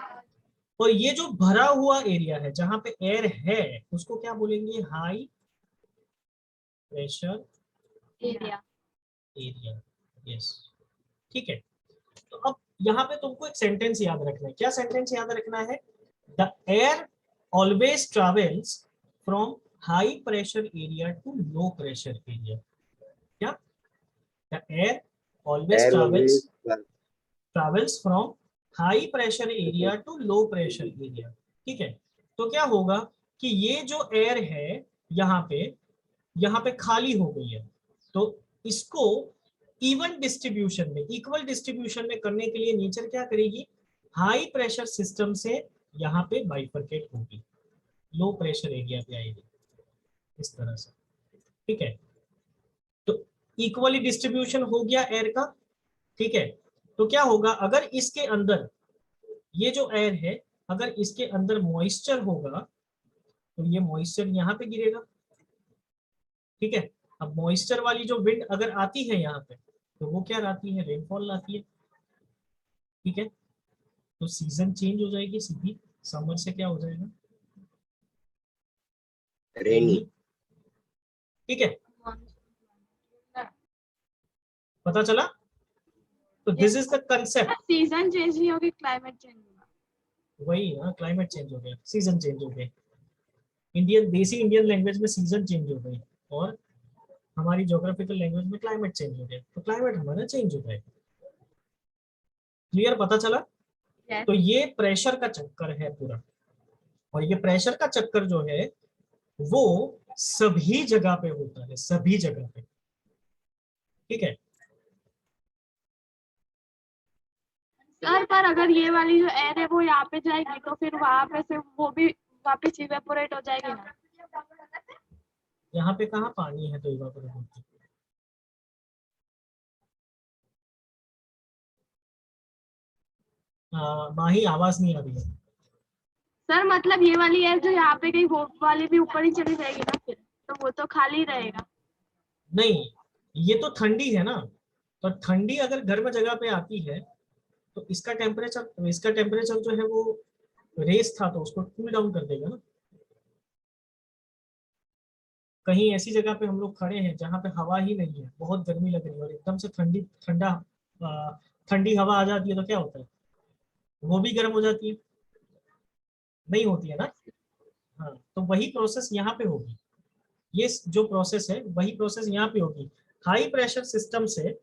और ये जो भरा हुआ एरिया है जहां पे एयर है उसको क्या बोलेंगे? High pressure area. Area, yes, ठीक है। तो अब यहाँ पे तुमको एक सेंटेंस याद रखना है। क्या सेंटेंस याद रखना है? The air always travels from high pressure area to low pressure area. क्या? The air always Air travels always well. From high pressure area to low pressure area, ठीक है। तो क्या होगा कि ये जो एयर है यहाँ पे खाली हो गई है, तो इसको इवन डिस्ट्रीब्यूशन में, इक्वल डिस्ट्रीब्यूशन में करने के लिए नेचर क्या करेगी? हाई प्रेशर सिस्टम से यहाँ पे बाइफरकेट होगी, लो प्रेशर एरिया पे आएगी, इस तरह से, ठीक है। तो इक्वली डिस्ट्रीब्यूशन हो गया एयर का, ठीक है। तो क्या होगा अगर इसके अंदर ये जो एयर है, अगर इसके अंदर मॉइस्चर होगा तो ये मॉइस्चर यहाँ पे गिरेगा, ठीक है। अब मॉइस्चर वाली जो विंड अगर आती है यहाँ पे तो वो क्या लाती है? रेनफॉल लाती है, ठीक है। तो सीजन चेंज हो जाएगी सीधी, समर से क्या हो जाएगा? Rainy. ठीक है, पता चला? तो this is the concept. Season change नहीं होगी, क्लाइमेट चेंज होगा। वही ना, क्लाइमेट चेंज हो गया, सीजन चेंज हो गए, इंडियन देसी इंडियन लैंग्वेज में सीजन चेंज हो गई, और हमारी ज्योग्राफिकल लैंग्वेज में क्लाइमेट चेंज हो गया, तो क्लाइमेट हमारा चेंज हो जाएगा। क्लियर? पता चला? Yes. तो ये प्रेशर का चक्कर है पूरा, और ये प्रेशर का चक्कर जो है वो सभी जगह पे होता है, सभी जगह पे, ठीक है। सर पर अगर ये वाली जो एयर है वो यहाँ पे जाएगी तो फिर वहां पे से वो भी वापस इवेपोरेट हो जाएगी ना? यहाँ पे कहाँ पानी है तो इवापोरेट होती है? माही आवाज नहीं आ रही है। सर मतलब ये वाली एयर जो यहाँ पे गई वो वाली भी ऊपर ही चली जाएगी ना फिर, तो वो तो खाली रहेगा। नहीं, ये तो ठंडी है ना, तो ठंडी अगर गर्म जगह पे आती है तो इसका टेम्परेचर जो है वो रेस था तो उसको कूल डाउन कर देगा ना, कहीं ऐसी जगह पे हम लोग खड़े हैं जहाँ पे हवा ही नहीं है, बहुत गर्मी लग रही है और एकदम से ठंडी हवा आ जाती है तो क्या होता है, वो भी गर्म हो जाती है, नहीं होती है ना। हाँ, तो वही प्रोसेस यहाँ पे होगी, ये जो प्रोसेस है वही प्रोसेस यहाँ पे होगी। हाई प्रेशर सिस्टम से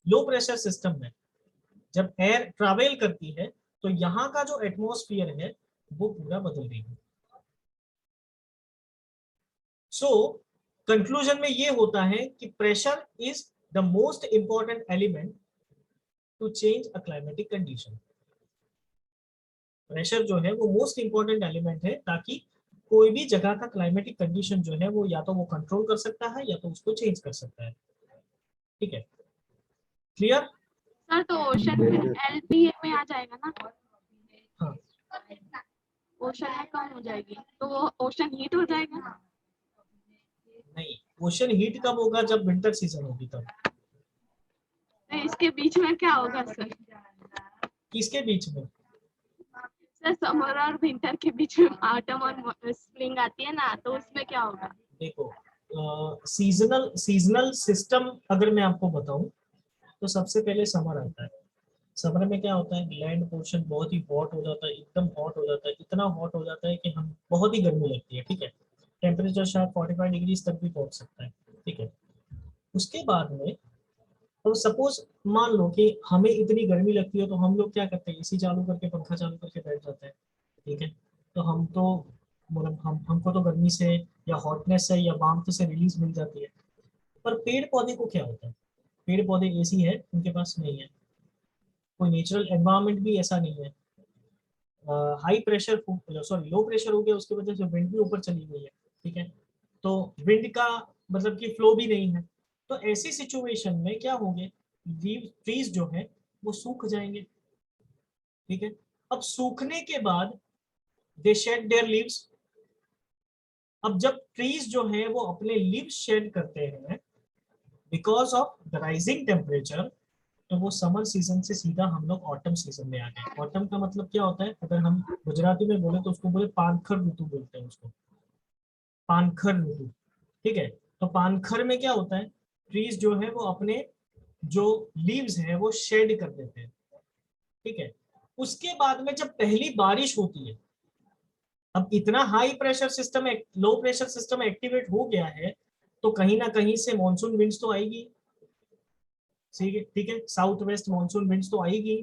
लो प्रेशर सिस्टम में जब एयर ट्रैवल करती है तो यहाँ का जो एटमॉस्फेयर है वो पूरा बदल रही है। सो कंक्लूजन में ये होता है कि pressure is the most important element to change a climatic condition. Pressure जो है वो मोस्ट इंपॉर्टेंट एलिमेंट है ताकि कोई भी जगह का क्लाइमेटिक कंडीशन जो है वो या तो वो कंट्रोल कर सकता है या तो उसको चेंज कर सकता है। ठीक है, क्लियर? सर तो ओशन एलपीए में आ जाएगा ना? हाँ, ओशन में कम हो जाएगी तो वो ओशन हीट हो जाएगा। नहीं, ओशन हीट कब होगा? जब विंटर सीजन होगी तब। तो इसके बीच में क्या होगा सर? किसके बीच में? सर समर और विंटर के बीच में ऑटम और स्प्रिंग आती है ना, तो उसमें क्या होगा? देखो, सीजनल सिस्टम अगर मैं आपको बताऊं तो सबसे पहले समर आता है। समर में क्या होता है, लैंड पोर्शन बहुत ही हॉट हो जाता है, एकदम हॉट हो जाता है, इतना हॉट हो जाता है कि हम बहुत ही गर्मी लगती है। ठीक है, टेम्परेचर शायद 45 डिग्री तक भी पहुंच सकता है। ठीक है, उसके बाद में तो सपोज मान लो कि हमें इतनी गर्मी लगती है तो हम लोग क्या करते हैं, एसी चालू करके पंखा चालू करके बैठ जाते हैं। ठीक है, तो हम तो मतलब हमको तो गर्मी से या हॉटनेस से या वार्मथ से रिलीज मिल जाती है। पर पेड़ पौधे को क्या होता है, पेड़ पौधे एसी है उनके पास नहीं है, कोई नेचुरल एनवायरनमेंट भी ऐसा नहीं है। High pressure sorry low pressure हो गया, उसकी वजह से विंड भी ऊपर चली गई है। ठीक है, तो विंड का मतलब कि फ्लो भी नहीं है। तो ऐसी सिचुएशन में क्या होंगे, ट्रीज जो है वो सूख जाएंगे। ठीक है, अब सूखने के बाद दे शेड देयर लीव्स। अब जब ट्रीज जो है वो अपने लीव्स शेड करते हैं because of the rising temperature, तो वो समर सीजन से सीधा हम लोग ऑटम सीजन में आ गए। ऑटम का मतलब क्या होता है, अगर हम गुजराती में बोले तो उसको बोले पानखर ऋतु बोलते हैं उसको, पानखर ऋतु। ठीक है, तो पानखर में क्या होता है, ट्रीज जो है वो अपने जो लीव्स हैं वो शेड कर देते हैं। ठीक है, उसके बाद में जब पहली बारिश होती है, अब इतना हाई प्रेशर सिस्टम लो प्रेशर सिस्टम एक्टिवेट हो गया है तो कहीं ना कहीं से मॉनसून विंड्स तो आएगी। ठीक है, साउथ वेस्ट मॉनसून विंड्स तो आएगी।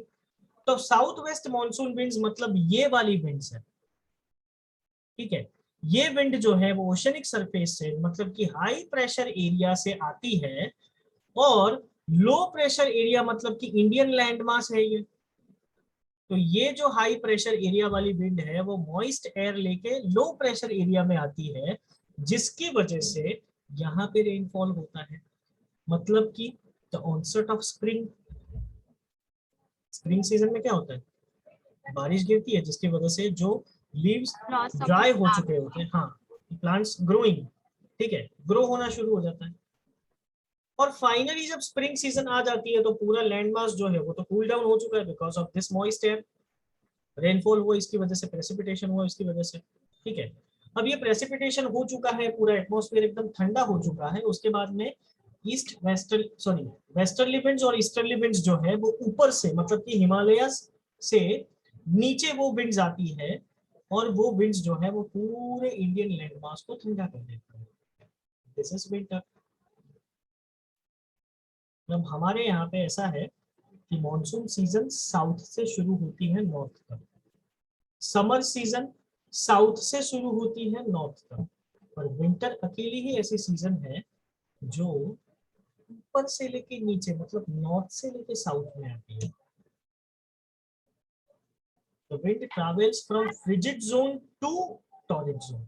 तो साउथ वेस्ट मॉनसून विंड्स मतलब ये वाली विंड्स है। ठीक है, ये विंड जो है वो ओशनिक सरफेस से मतलब कि हाई प्रेशर एरिया से आती है, और लो प्रेशर एरिया मतलब कि इंडियन लैंड मास है ये। तो ये जो हाई प्रेशर एरिया वाली विंड है वो मॉइस्ट एयर लेके लो प्रेशर एरिया में आती है, जिसकी वजह से यहाँ पे रेनफॉल होता है। मतलब कि the onset of spring, spring season में क्या होता है, बारिश गिरती है जिसकी वजह से जो लीव्स ड्राई हो चुके होते हैं, हाँ, प्लांट्स ग्रोइंग, ठीक है, ग्रो होना शुरू हो जाता है। और फाइनली जब स्प्रिंग सीजन आ जाती है तो पूरा लैंड मास जो है वो तो कूल डाउन हो चुका है because of this moist air. Rainfall हुआ इसकी वजह से, प्रेसिपिटेशन हुआ इसकी वजह से। ठीक है, अब ये प्रेसिपिटेशन हो चुका है, पूरा एटमॉस्फेयर एकदम ठंडा हो चुका है, उसके बाद में east western sorry westerly winds और ईस्टर्ली विंड्स जो है वो ऊपर से मतलब कि हिमालय से नीचे वो विंड्स आती है, और वो विंड्स जो है वो पूरे इंडियन लैंडमास को ठंडा कर देता है। This is winter. मतलब हमारे यहाँ पे ऐसा है कि मॉनसून सीजन साउथ से शुरू होती है नॉर्थ तक, समर सीजन साउथ से शुरू होती है नॉर्थ तक, और विंटर अकेली ही ऐसी सीजन है जो ऊपर से लेके नीचे मतलब नॉर्थ से लेके साउथ में आती है। The wind travels from frigid zone to torrid zone।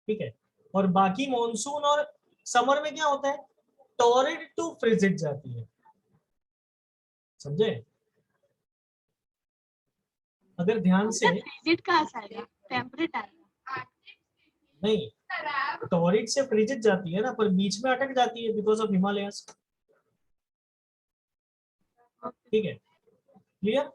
ठीक है, और बाकी मॉनसून और समर में क्या होता है, टॉरिड टू फ्रिजिड जाती है। समझे? अगर ध्यान से फ्रिजिड कहाँ से आएगा? टेम्परेट आएगा। नहीं, टॉरिड से फ्रिजिड जाती है ना, पर बीच में अटक जाती है बिकॉज ऑफ हिमालयस। ठीक है, क्लियर?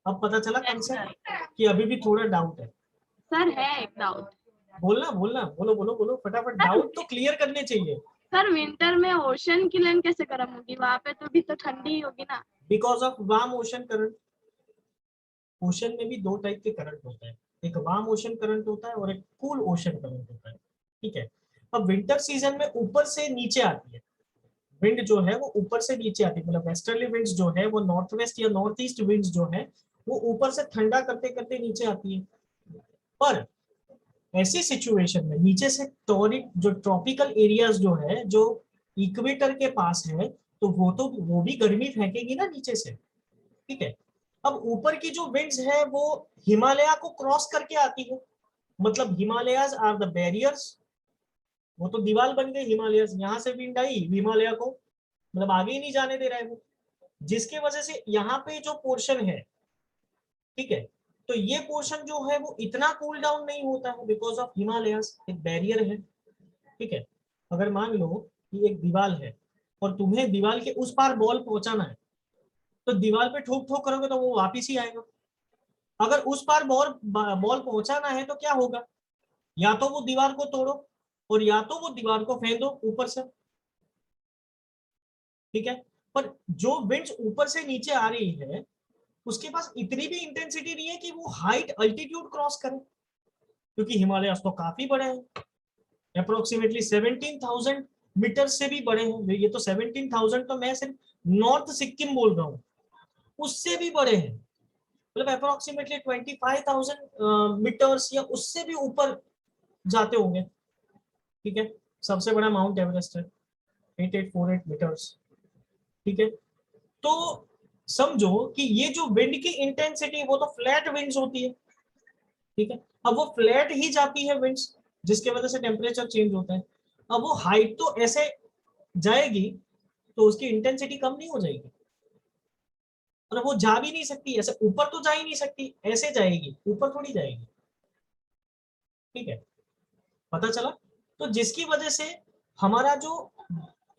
अब पता चला कंसेप्ट कि अभी भी थोड़ा डाउट है? सर है एक डाउट। बोलना बोलना, बोलो बोलो बोलो फटाफट, डाउट तो क्लियर करने चाहिए। सर विंटर में ओशन की लाइन कैसे गर्म होगी, वहां पे तो भी तो ठंडी ही होगी ना। Because of warm ocean current. Ocean में भी दो टाइप के करंट होता है, एक वार्म ओशन करंट होता है और एक कूल ओशन करंट होता है। ठीक है, अब विंटर सीजन में ऊपर से नीचे आती है विंड जो है, वो ऊपर से नीचे आती है, मतलब वेस्टर्ली विंड्स जो है वो नॉर्थ वेस्ट या नॉर्थ ईस्ट विंड्स जो है वो ऊपर से ठंडा करते करते नीचे आती है। पर ऐसी सिचुएशन में नीचे से टॉरिक जो ट्रॉपिकल एरियाज जो है, जो इक्वेटर के पास है, तो वो भी गर्मी फेंकेगी ना नीचे से। ठीक है, अब ऊपर की जो विंड्स है वो हिमालय को क्रॉस करके आती है, मतलब हिमालयाज आर द बैरियर्स। वो तो दीवार बन गई हिमालयस, यहाँ से विंड आई हिमालय को, मतलब आगे ही नहीं जाने दे रहा है वो, जिसकी वजह से यहाँ पे जो पोर्शन है, ठीक है, तो ये पोर्शन जो है वो इतना कूल डाउन नहीं होता है बिकॉज ऑफ हिमालयस, एक बैरियर है। ठीक है, अगर मान लो कि एक दीवार है और तुम्हें दीवार के उस पार बॉल पहुंचाना है, तो दीवार पे ठोक ठोक करोगे तो वो वापिस ही आएगा। अगर उस पार बॉल बॉल पहुंचाना है तो क्या होगा, या तो वो दीवार को तोड़ो और या तो वो दीवार को फेंक दो ऊपर से। ठीक है, पर जो विंड्स ऊपर से नीचे आ रही है उसके पास इतनी भी इंटेंसिटी नहीं है कि वो हाइट अल्टीट्यूड क्रॉस करे, क्योंकि हिमालय तो काफी बड़े हैं, अप्रोक्सीमेटली 17,000 मीटर से भी बड़े हैं। ये तो 17,000 तो मैं सिर्फ नॉर्थ सिक्किम बोल रहा हूँ, उससे भी बड़े हैं, मतलब अप्रोक्सीमेटली 25,000 मीटर्स या उससे भी ऊपर जाते होंगे। ठीक है, सबसे बड़ा माउंट एवरेस्ट है 8848 मीटर्स। ठीक है, तो समझो कि ये जो विंड की इंटेंसिटी वो तो फ्लैट विंड्स होती है। ठीक है, अब वो फ्लैट ही जाती है विंड्स, जिसके वजह से टेम्परेचर चेंज होता है। अब वो हाइट तो ऐसे जाएगी तो उसकी इंटेंसिटी कम नहीं हो जाएगी, और वो जा भी नहीं सकती ऐसे, ऊपर तो जा ही नहीं सकती, ऐसे जाएगी ऊपर थोड़ी जाएगी। ठीक है, पता चला। तो जिसकी वजह से हमारा जो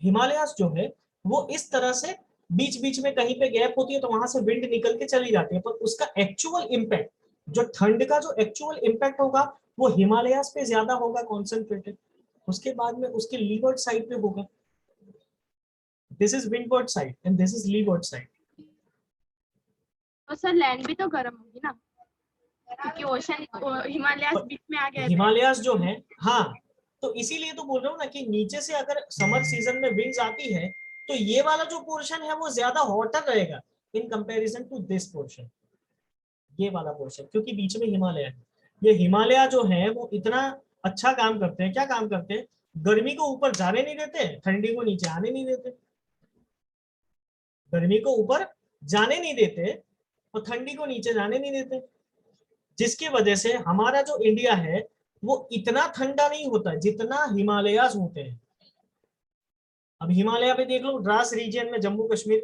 हिमालयास जो है वो इस तरह से बीच बीच में कहीं पे गैप होती है तो वहां से विंड निकल के चली जाती है, पर उसका एक्चुअल इम्पैक्ट, जो ठंड का जो एक्चुअल इम्पैक्ट होगा वो हिमालयास पे ज्यादा होगा कॉन्सेंट्रेटेड, उसके बाद में उसके लीवर्ड साइड पे होगा। This is windward side and this is levered side. तो सर लैंड भी तो गर्म होगी ना, क्योंकि ओशन हिमालय बीच में आ गया है। हिमालयास जो है, हाँ, तो इसीलिए तो बोल रहा हूँ ना कि नीचे से अगर समर सीजन में विंड्स आती है तो ये वाला जो पोर्शन है वो ज्यादा हॉटर रहेगा in comparison to this portion, ये वाला पोर्शन, क्योंकि बीच में हिमालय है। ये हिमालय जो है वो इतना अच्छा काम करते हैं, क्या काम करते हैं, गर्मी को ऊपर जाने नहीं देते, ठंडी को नीचे आने नहीं देते, गर्मी को ऊपर जाने नहीं देते और ठंडी को नीचे जाने नहीं देते, जिसकी वजह से हमारा जो इंडिया है वो इतना ठंडा नहीं होता जितना हिमालयाज होते हैं। अब हिमालय पे देख लो, द्रास रीजन में जम्मू कश्मीर,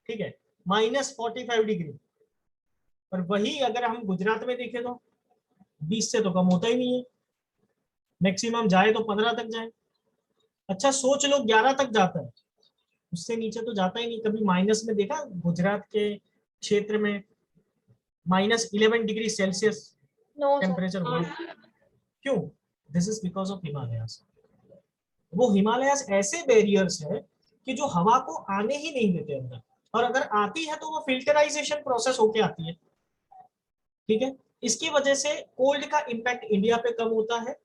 ठीक है, -45 डिग्री, और वही अगर हम गुजरात में देखें तो 20 से तो कम होता ही नहीं है, मैक्सिमम जाए तो 15 तक जाए। अच्छा सोच लो 11 तक जाता है, उससे नीचे तो जाता ही नहीं। कभी माइनस में देखा गुजरात के क्षेत्र में -11 degree Celsius no sir. Temperature हुआ? क्यों? This is because of Himalayas. वो हिमालयास ऐसे बैरियर्स है कि जो हवा को आने ही नहीं देते अंदर, और अगर आती है तो वो फिल्टराइजेशन प्रोसेस होके आती है। ठीक है, इसकी वजह से कोल्ड का इम्पैक्ट इंडिया पे कम होता है,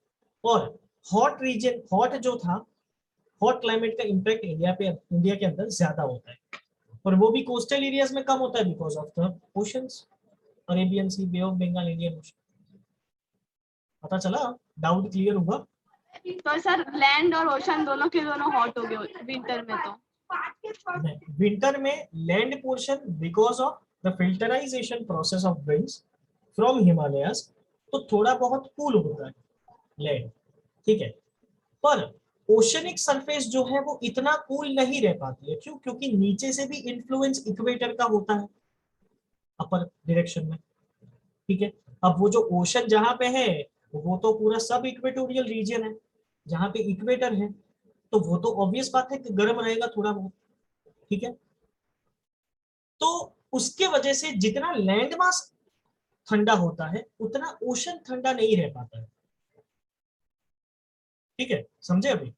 और हॉट रीजन, हॉट जो था, हॉट क्लाइमेट का इम्पैक्ट इंडिया के अंदर ज्यादा होता है, और वो भी कोस्टल एरियाज में कम होता है because of the oceans, Arabian Sea, Bay of Bengal, Indian Ocean. पता चला? डाउट क्लियर हुआ? तो सर लैंड और ओशन दोनों के दोनों हॉट हो गए विंटर में तो। विंटर में land portion because of the filterization process of winds from Himalayas तो थोड़ा बहुत कूल होता है लैंड। ठीक है, पर ओशनिक सरफेस जो है वो इतना कूल नहीं रह पाती है। क्यों? क्योंकि नीचे से भी इन्फ्लुएंस इक्वेटर का होता है अपर डायरेक्शन में। ठीक है, अब वो जो ओशन जहां पे है वो तो पूरा सब इक्वेटोरियल रीजन है, जहां पे इक्वेटर है, तो वो तो ऑब्वियस बात है कि गर्म रहेगा थोड़ा बहुत। ठीक है, तो उसके वजह से जितना लैंड मास ठंडा होता है उतना ओशन ठंडा नहीं रह पाता है। ठीक है, समझे? अभी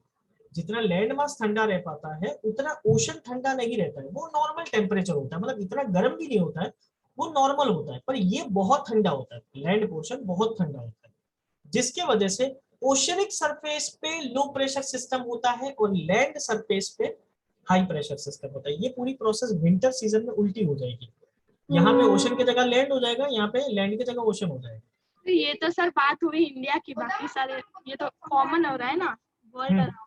जितना लैंड मास ठंडा रह पाता है उतना ओशन ठंडा नहीं रहता है, वो नॉर्मल टेम्परेचर होता है, मतलब इतना गर्म भी नहीं होता है, वो नॉर्मल होता है, पर ये बहुत ठंडा होता है, लैंड पोर्शन बहुत ठंडा होता है, जिसके वजह से ओशनिक सरफेस पे लो प्रेशर सिस्टम होता है और लैंड सरफेस पे हाई प्रेशर सिस्टम होता है। ये पूरी प्रोसेस विंटर सीजन में उल्टी हो जाएगी, यहाँ पे ओशन की जगह लैंड हो जाएगा, यहाँ पे लैंड की जगह ओशन हो जाएगा। तो ये तो सर बात हुई इंडिया की, बाकी सारे ये तो कॉमन हो रहा है ना वर्ल्ड अराउंड,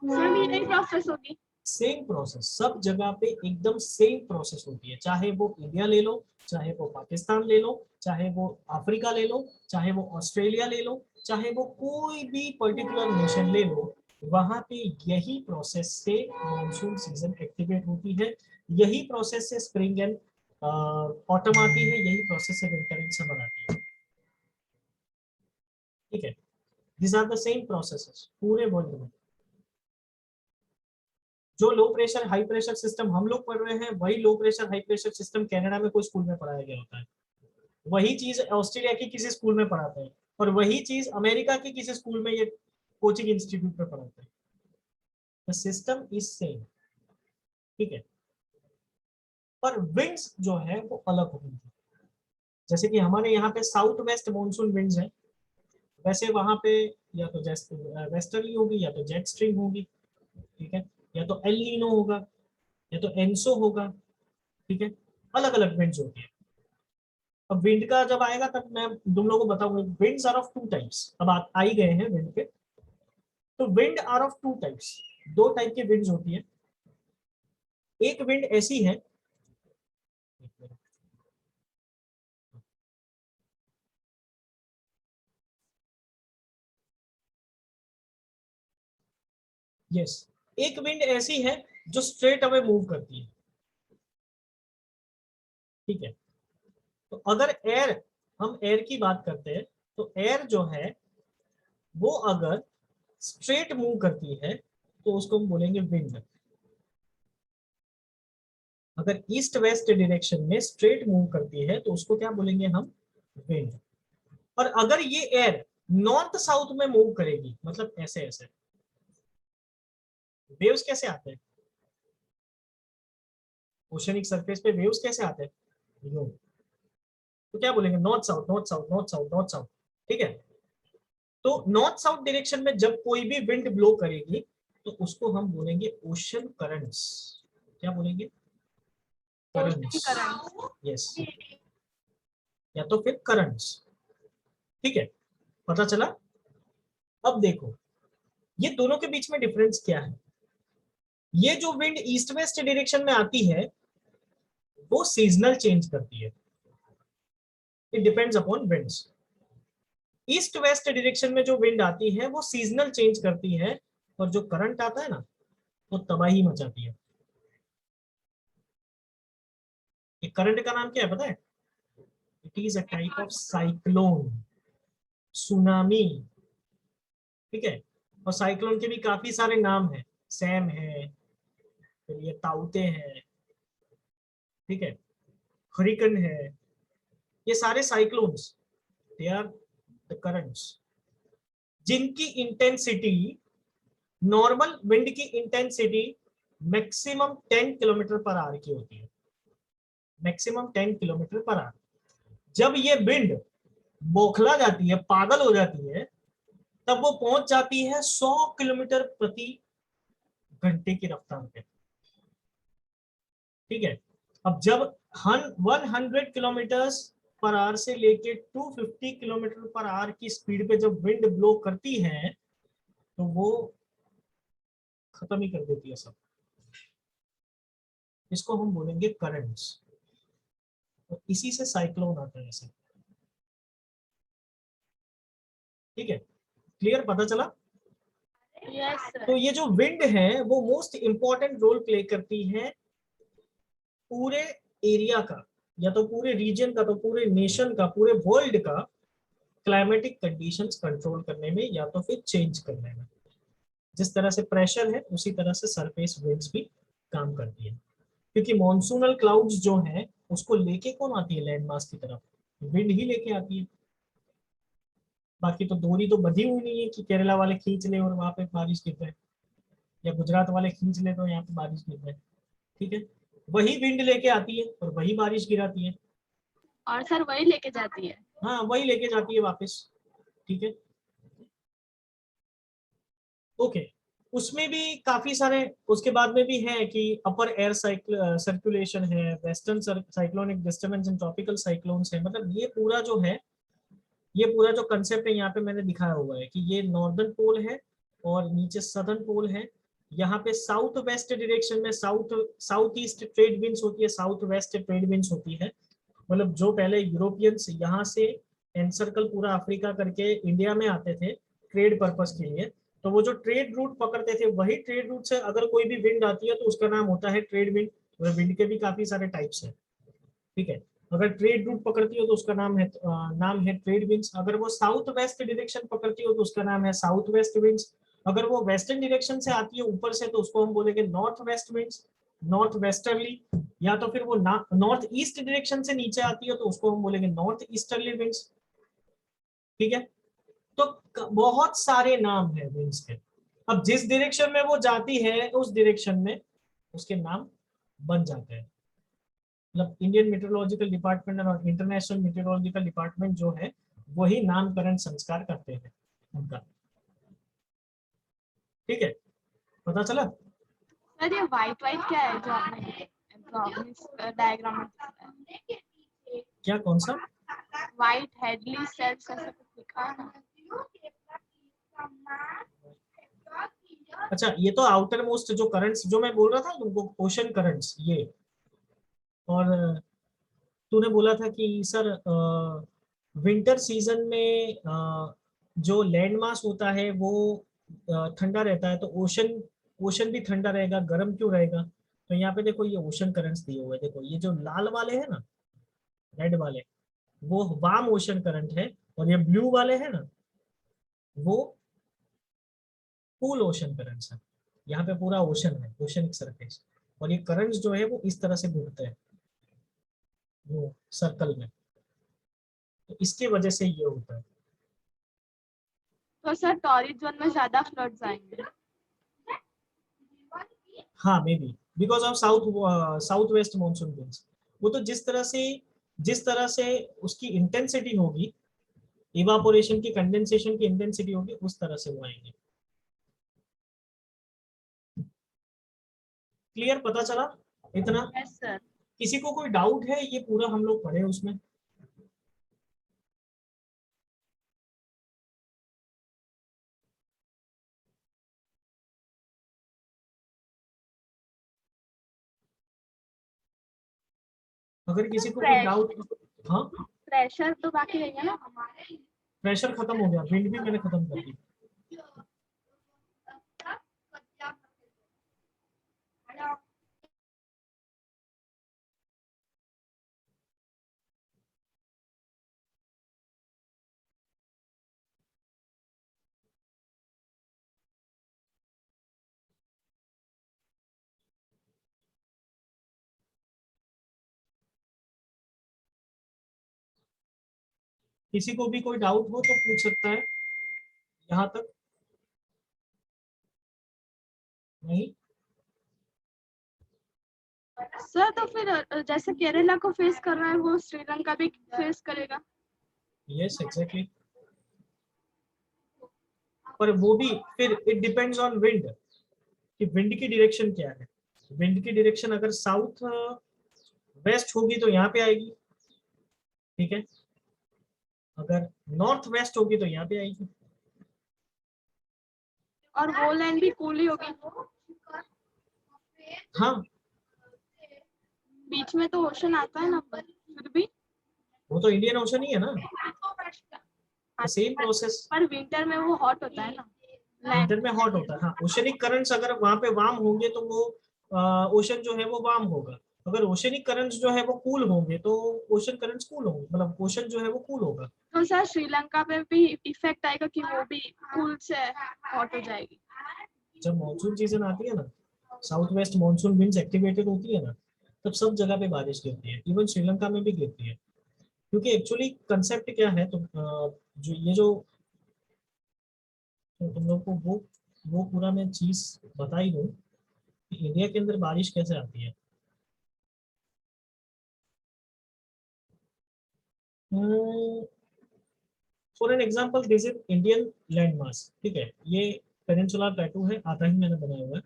सब यही प्रोसेस होगी। सेम प्रोसेस सब जगह पे एकदम सेम प्रोसेस होती है, चाहे वो इंडिया ले लो, चाहे वो पाकिस्तान ले लो, चाहे वो अफ्रीका ले लो, चाहे वो ऑस्ट्रेलिया ले लो, चाहे वो कोई भी पर्टिकुलर नेशन ले लो, वहां पे यही प्रोसेस से मानसून सीजन एक्टिवेट होती है, यही प्रोसेस से स्प्रिंग एंड ऑटम आती है, यही प्रोसेस से विंटर एंड समर आती है। ठीक है, this are the same processes पूरे वर्ल्ड में। जो low pressure high pressure system हम लोग पढ़ रहे हैं, वही low pressure high pressure system Canada में कोई स्कूल में पढ़ाया गया होता है, वही चीज ऑस्ट्रेलिया की किसी स्कूल में पढ़ाते हैं, और वही चीज अमेरिका की किसी स्कूल में ये कोचिंग इंस्टीट्यूट में पढ़ाते हैं। The system is same. ठीक है, पर विंड्स जो है वो अलग होंगी, जैसे कि हमारे यहाँ पे साउथ वेस्ट मानसून विंड्स है, वैसे वहां पे या तो वेस्टर्ली होगी या तो जेट स्ट्रीम होगी। ठीक है, या तो एल नीनो होगा या तो एनसो होगा। ठीक है, अलग अलग विंड्स होती है। अब विंड का जब आएगा तब मैं तुम लोगों को बताऊंगा। Winds are of two types, अब आ ही गए हैं विंड पे। तो wind are of two types, दो टाइप की विंड्स होती है। एक विंड ऐसी है, यस, एक विंड ऐसी है जो स्ट्रेट अवे मूव करती है। ठीक है, तो अगर एयर, हम एयर की बात करते हैं, तो एयर जो है वो अगर स्ट्रेट मूव करती है तो उसको हम बोलेंगे विंड। अगर ईस्ट वेस्ट डायरेक्शन में स्ट्रेट मूव करती है तो उसको क्या बोलेंगे हम? विंड। और अगर ये एयर नॉर्थ साउथ में मूव करेगी, मतलब ऐसे ऐसे, वेव्स कैसे आते हैं ओशनिक सरफेस पे, वेव्स कैसे आते हैं? यूं। तो क्या बोलेंगे? North south north south north south north south. ठीक है, तो नॉर्थ साउथ डायरेक्शन में जब कोई भी विंड ब्लो करेगी तो उसको हम बोलेंगे ओशन करंट्स। क्या बोलेंगे? करंट्स। यस, या तो फिर करंट्स। ठीक है, पता चला? अब देखो ये दोनों के बीच में डिफरेंस क्या है। ये जो विंड ईस्ट वेस्ट डायरेक्शन में आती है वो सीजनल चेंज करती है, it depends upon winds. East west direction में जो विंड आती है वो सीजनल चेंज करती है, और जो करंट आता है ना वो तबाही मचाती है। ये करंट का नाम क्या है पता है? It is a type of cyclone, tsunami. ठीक है, और साइक्लोन के भी काफी सारे नाम हैं, सैम है, फिर ये ताउते हैं, ठीक है, हरिकन है, ये सारे cyclones, they are the currents जिनकी इंटेंसिटी, नॉर्मल विंड की intensity maximum 10 kilometre per hour की होती है, मैक्सिमम 10 किलोमीटर पर आवर। जब ये विंड बौखला जाती है, पागल हो जाती है, तब वो पहुंच जाती है 100 किलोमीटर प्रति घंटे की रफ्तार पे। ठीक है, अब जब 100 किलोमीटर पर आवर से लेके 250 किलोमीटर पर आवर की स्पीड पे जब विंड ब्लो करती है तो वो खत्म ही कर देती है सब। इसको हम बोलेंगे करंट्स, और इसी से साइक्लोन आता है ऐसे। ठीक है, क्लियर, पता चला? यस तो ये जो विंड है वो मोस्ट इंपॉर्टेंट रोल प्ले करती है पूरे एरिया का, या तो पूरे रीजन का, तो पूरे नेशन का, पूरे वर्ल्ड का क्लाइमेटिक कंडीशंस कंट्रोल करने में या तो फिर चेंज करने में। जिस तरह से प्रेशर है उसी तरह से सरफेस विंड्स भी काम करती है, क्योंकि मॉनसूनल क्लाउड्स जो है उसको लेके कौन आती है लैंड मास की तरफ? विंड ही लेके आती है। बाकी तो डोरी तो बंधी हुई नहीं है कि केरला वाले खींच ले और वहां पे बारिश गिर जाए, या गुजरात वाले खींच ले तो यहाँ पे बारिश गिर जाए। ठीक है, वही विंड लेके आती है और वही बारिश गिराती है। और सर वही लेके जाती है। हाँ, वही लेके जाती है वापस। ठीक है, ओके। उसमें भी काफी सारे उसके बाद में भी है कि अपर एयर सर्कुलेशन है, western cyclonic disturbance and tropical cyclones है। मतलब ये पूरा जो है, ये पूरा जो कंसेप्ट है यहाँ पे मैंने दिखाया हुआ है कि ये नॉर्दर्न पोल है और नीचे सदर्न पोल है। यहाँ पे साउथ वेस्ट डायरेक्शन में साउथ ईस्ट ट्रेड विंड्स होती है, साउथ वेस्ट ट्रेड विंड्स होती है। मतलब जो पहले यूरोपियंस यहाँ से एनसर्कल पूरा अफ्रीका करके इंडिया में आते थे ट्रेड पर्पस के लिए, तो वो जो ट्रेड रूट पकड़ते थे, वही ट्रेड रूट से अगर कोई भी विंड आती है तो उसका नाम होता है ट्रेड विंड। विंड के भी काफी सारे टाइप्स हैं। ठीक है, अगर ट्रेड रूट पकड़ती हो तो उसका नाम है ट्रेड विंड्स। अगर वो साउथ वेस्ट डायरेक्शन पकड़ती हो तो उसका नाम है साउथ वेस्ट विंड्स। अगर वो वेस्टर्न डायरेक्शन से आती है ऊपर से तो उसको हम बोलेंगे north west winds, north westerly. या तो फिर वो नॉर्थ ईस्ट डायरेक्शन से नीचे आती है तो उसको हम बोलेंगे नॉर्थ ईस्टर्ली विंड्स। ठीक है, तो बहुत सारे नाम है विंड्स के। अब जिस डायरेक्शन में वो जाती है उस डायरेक्शन में उसके नाम बन जाते हैं। मतलब इंडियन मेट्रोलॉजिकल डिपार्टमेंट और इंटरनेशनल मेट्रोलॉजिकल डिपार्टमेंट जो है वही नामकरण संस्कार करते हैं उनका। ठीक है, पता चला। सर ये वाइट वाइट क्या है जो आपने डायग्राम में दिखाया है? क्या, कौन सा? वाइट हेडली सेल्स ऐसा कुछ लिखा है ना? अच्छा, ये तो आउटर मोस्ट जो करंट्स जो मैं बोल रहा था तुमको, ओशन करंट्स ये। और तूने बोला था कि सर विंटर सीजन में जो लैंड मास होता है वो ठंडा रहता है, तो ओशन ओशन भी ठंडा रहेगा, गर्म क्यों रहेगा? तो यहाँ पे देखो ये ओशन करंट्स दिए हुए हैं। देखो ये जो लाल वाले हैं ना, रेड वाले, वो वार्म ओशन करंट है। और ये ब्लू वाले हैं ना, वो कूल ओशन करंट्स है। यहाँ पे पूरा ओशन है, ओशनिक सरफेस। और ये करंट्स जो है वो इस तरह से घूमते हैं वो सर्कल में, तो इसके वजह से ये होता है। तो सर टॉरिड जोन में ज्यादा फ्लड्स आएंगे। हाँ, may be because of south west monsoon winds. वो तो जिस तरह से उसकी इंटेंसिटी होगी, इवापोरेशन की, कंडेंसेशन की इंटेंसिटी होगी, उस तरह से वो आएंगे। क्लियर, पता चला इतना? Yes sir. किसी को कोई डाउट है? ये पूरा हम लोग पढ़े उसमें। अगर किसी को कोई डाउट। हाँ, प्रेशर तो बाकी रहेगा ना। प्रेशर खत्म हो गया, विंड भी मैंने खत्म कर दी। किसी को भी कोई डाउट हो तो पूछ सकता है, यहाँ तक। नहीं, सर तो फिर जैसे केरला को फेस कर रहा है वो श्रीलंका भी फेस करेगा। Yes exactly. पर वो भी फिर इट डिपेंड्स ऑन विंड, कि विंड की डायरेक्शन क्या है। विंड की डायरेक्शन अगर साउथ वेस्ट होगी तो यहाँ पे आएगी। ठीक है, अगर नॉर्थ वेस्ट होगी तो यहाँ पे आएगी। और वो लैंड भी कूल ही होगी। हाँ, बीच में तो ओशन आता है ना, पर फिर भी वो तो इंडियन ओशन ही है ना, सेम प्रोसेस। पर विंटर में वो हॉट होता है ना लैंड। विंटर में हॉट होता है। हाँ, ओशनिक करंट्स अगर वहां पे वार्म होंगे तो वो ओशन जो है वो वार्म होगा। अगर ओशनिक करंट्स जो है वो कूल होंगे तो ओशन करंट्स कूल होंगे, मतलब ओशन जो है वो कूल होगा। तो सर श्रीलंका पे भी इफेक्ट आएगा कि वो भी कूल से हॉट हो जाएगी। जब मानसून सीजन आती है ना, south west monsoon winds activated होती है ना, तब सब जगह पे बारिश गिरती है, इवन श्रीलंका में भी गिरती है। क्योंकि एक्चुअली कंसेप्ट क्या है, तो जो तो तुम लोग को वो पूरा मैं चीज बता ही दूं कि इंडिया के अंदर बारिश कैसे आती है। For an example this is Indian land mass, ठीक है, ये पेनिनसुलर प्लेटू है, आधा ही मैंने बनाया हुआ है।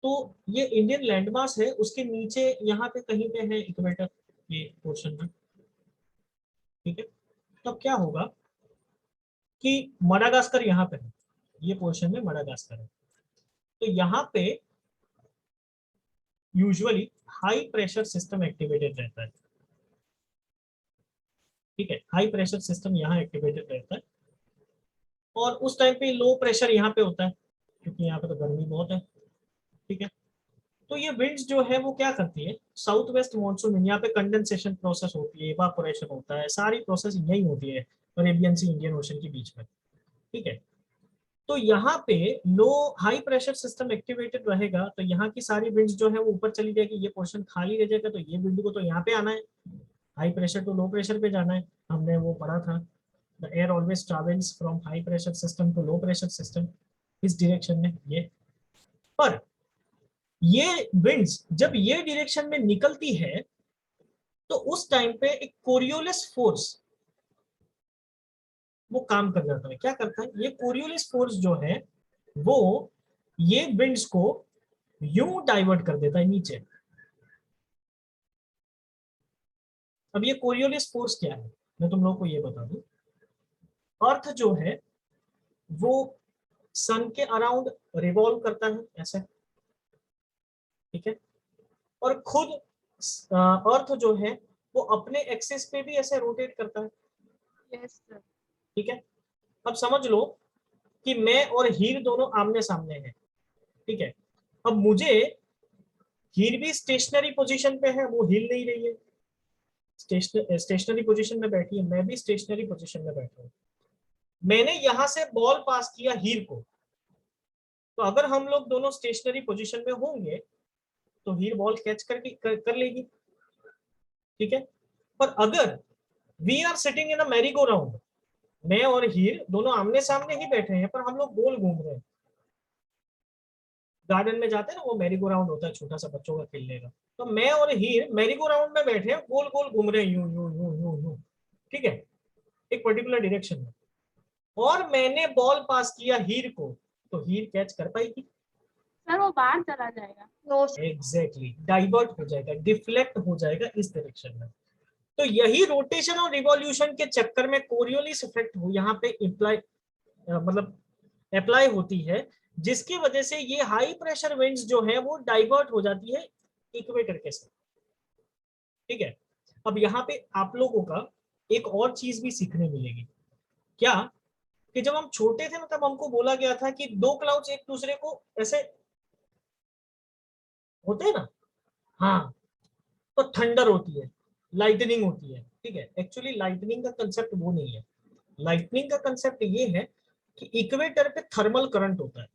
तो ये इंडियन लैंड मास है, उसके नीचे यहाँ पे कहीं पे है इक्वेटर के पोर्शन में, ठीक है। तब क्या होगा कि मडागास्कर यहाँ पे है, ये पोर्शन में मडागास्कर है। तो यहाँ पे usually high pressure system activated रहता है, ठीक है, हाई प्रेशर सिस्टम यहाँ एक्टिवेटेड रहता है। और उस टाइम पे लो प्रेशर यहाँ पे होता है, क्योंकि यहाँ पे तो गर्मी बहुत है, ठीक है। तो ये विंड्स जो है वो क्या करती है, साउथ वेस्ट मानसून, यहाँ पे कंडेंसेशन प्रोसेस होती है, इवापोरेशन होता है, सारी प्रोसेस यही होती है अरेबियन सी इंडियन ओशन के बीच में, ठीक है। तो यहाँ पे लो हाई प्रेशर सिस्टम एक्टिवेटेड रहेगा, तो यहाँ की सारी विंड्स जो है वो ऊपर चली जाएगी, ये पोर्शन खाली रह जाएगा, तो ये विंड को तो यहाँ पे आना है, हाई प्रेशर तो लो प्रेशर पे जाना है, हमने वो पढ़ा था, the air always travels from high pressure system to low pressure system, इस डायरेक्शन में ये। पर ये विंड्स जब ये डायरेक्शन में निकलती है तो उस टाइम पे एक कोरियोलिस फोर्स वो काम कर जाता है। क्या करता है ये कोरियोलिस फोर्स जो है वो ये विंड्स को यूं डाइवर्ट कर देता है नीचे। अब ये कोरियोलिस फोर्स क्या है, मैं तुम लोगों को ये बता दूं। अर्थ जो है वो सन के अराउंड रिवॉल्व करता है ऐसे, ठीक है, और खुद अर्थ जो है वो अपने एक्सिस पे भी ऐसे रोटेट करता है, यस सर। ठीक है। अब समझ लो कि मैं और हीर दोनों आमने सामने हैं, ठीक है। अब मुझे, हीर भी स्टेशनरी पोजीशन पे है, वो हिल नहीं रही है, स्टेशनरी पोजीशन में बैठी है, मैं भी स्टेशनरी पोजीशन में बैठा हूँ। मैंने यहां से बॉल पास किया हीर को, तो अगर हम लोग दोनों स्टेशनरी पोजीशन में होंगे तो हीर बॉल कैच कर लेगी, ठीक है। पर अगर we are sitting in a merry go round, मैं और हीर दोनों आमने सामने ही बैठे हैं, पर हम लोग गोल घूम रहे हैं। गार्डन में जाते हैं ना, वो मैरी गो राउंड होता है छोटा सा बच्चों का खेलने का, तो मैं और हीर मैरी गो राउंड में बैठे हैं, गोल गोल घूम रहे हैं, यूं यूं यूं यूं यूं, ठीक है, एक पर्टिकुलर डायरेक्शन में। और मैंने बॉल पास किया हीर को, तो हीर कैच कर पाएगी? सर वो बाहर चला जाएगा। नो एग्जैक्टली, डाइवर्ट हो जाएगा, डिफ्लेक्ट हो जाएगा इस डायरेक्शन में। तो यही रोटेशन और रिवॉल्यूशन के चक्कर में कोरियोलिस इफेक्ट यहाँ पे इम्प्लाई मतलब अप्लाई होती है, जिसकी वजह से ये हाई प्रेशर विंड्स जो है वो डाइवर्ट हो जाती है इक्वेटर के साथ, ठीक है। अब यहाँ पे आप लोगों का एक और चीज भी सीखने मिलेगी, क्या, कि जब हम छोटे थे ना तब हमको बोला गया था कि दो क्लाउड्स एक दूसरे को ऐसे होते हैं ना, हाँ, तो थंडर होती है, लाइटनिंग होती है, ठीक है। एक्चुअली लाइटनिंग का कंसेप्ट वो नहीं है, लाइटनिंग का कंसेप्ट ये है कि इक्वेटर पे थर्मल करंट होता है।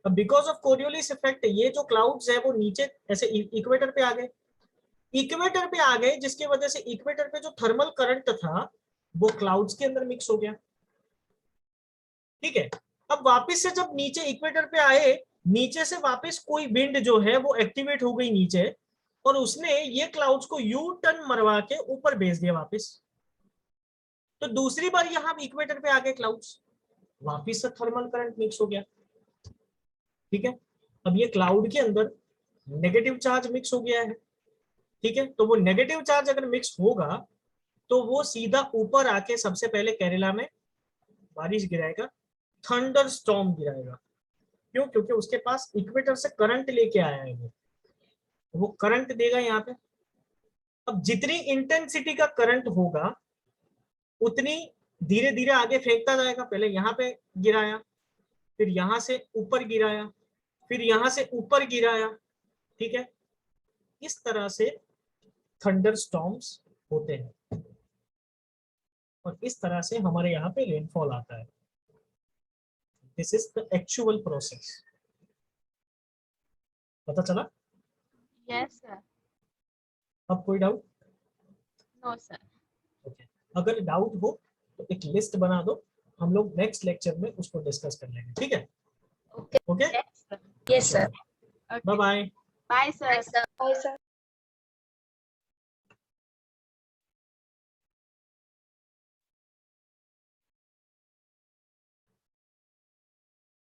अब बिकॉज ऑफ कोरियोलिस इफेक्ट ये जो क्लाउड्स है वो नीचे ऐसे इक्वेटर पे आ गए, इक्वेटर पे आ गए, जिसकी वजह से इक्वेटर पे जो थर्मल करंट था वो क्लाउड्स के अंदर मिक्स हो गया, ठीक है। अब वापस से जब नीचे इक्वेटर पे आए, नीचे से वापस कोई विंड जो है वो एक्टिवेट हो गई नीचे, और उसने ये क्लाउड्स को यू टर्न मरवा के ऊपर भेज दिया वापस। तो दूसरी बार यहां इक्वेटर पे आ गए क्लाउड्स, वापस से थर्मल करंट मिक्स हो गया, ठीक है। अब ये क्लाउड के अंदर नेगेटिव चार्ज मिक्स हो गया है, ठीक है। तो वो नेगेटिव चार्ज अगर मिक्स होगा तो वो सीधा ऊपर आके सबसे पहले केरला में बारिश गिराएगा, थंडर स्टॉर्म गिराएगा। क्यों? क्योंकि उसके पास इक्वेटर से करंट लेके आया है, वो करंट देगा यहाँ पे। अब जितनी इंटेंसिटी का करंट होगा उतनी धीरे धीरे आगे फेंकता जाएगा, पहले यहाँ पे गिराया, फिर यहाँ से ऊपर गिराया, फिर यहाँ से ऊपर गिराया, ठीक है। इस तरह से थंडर स्टॉर्म्स होते हैं और इस तरह से हमारे यहाँ पे रेनफॉल आता है। This is the actual process. पता चला? Yes sir. अब कोई डाउट? No sir. ओके, अगर डाउट हो तो एक लिस्ट बना दो हम लोग नेक्स्ट लेक्चर में उसको डिस्कस कर लेंगे, ठीक है? Okay okay, yes sir bye bye. Bye sir. Bye sir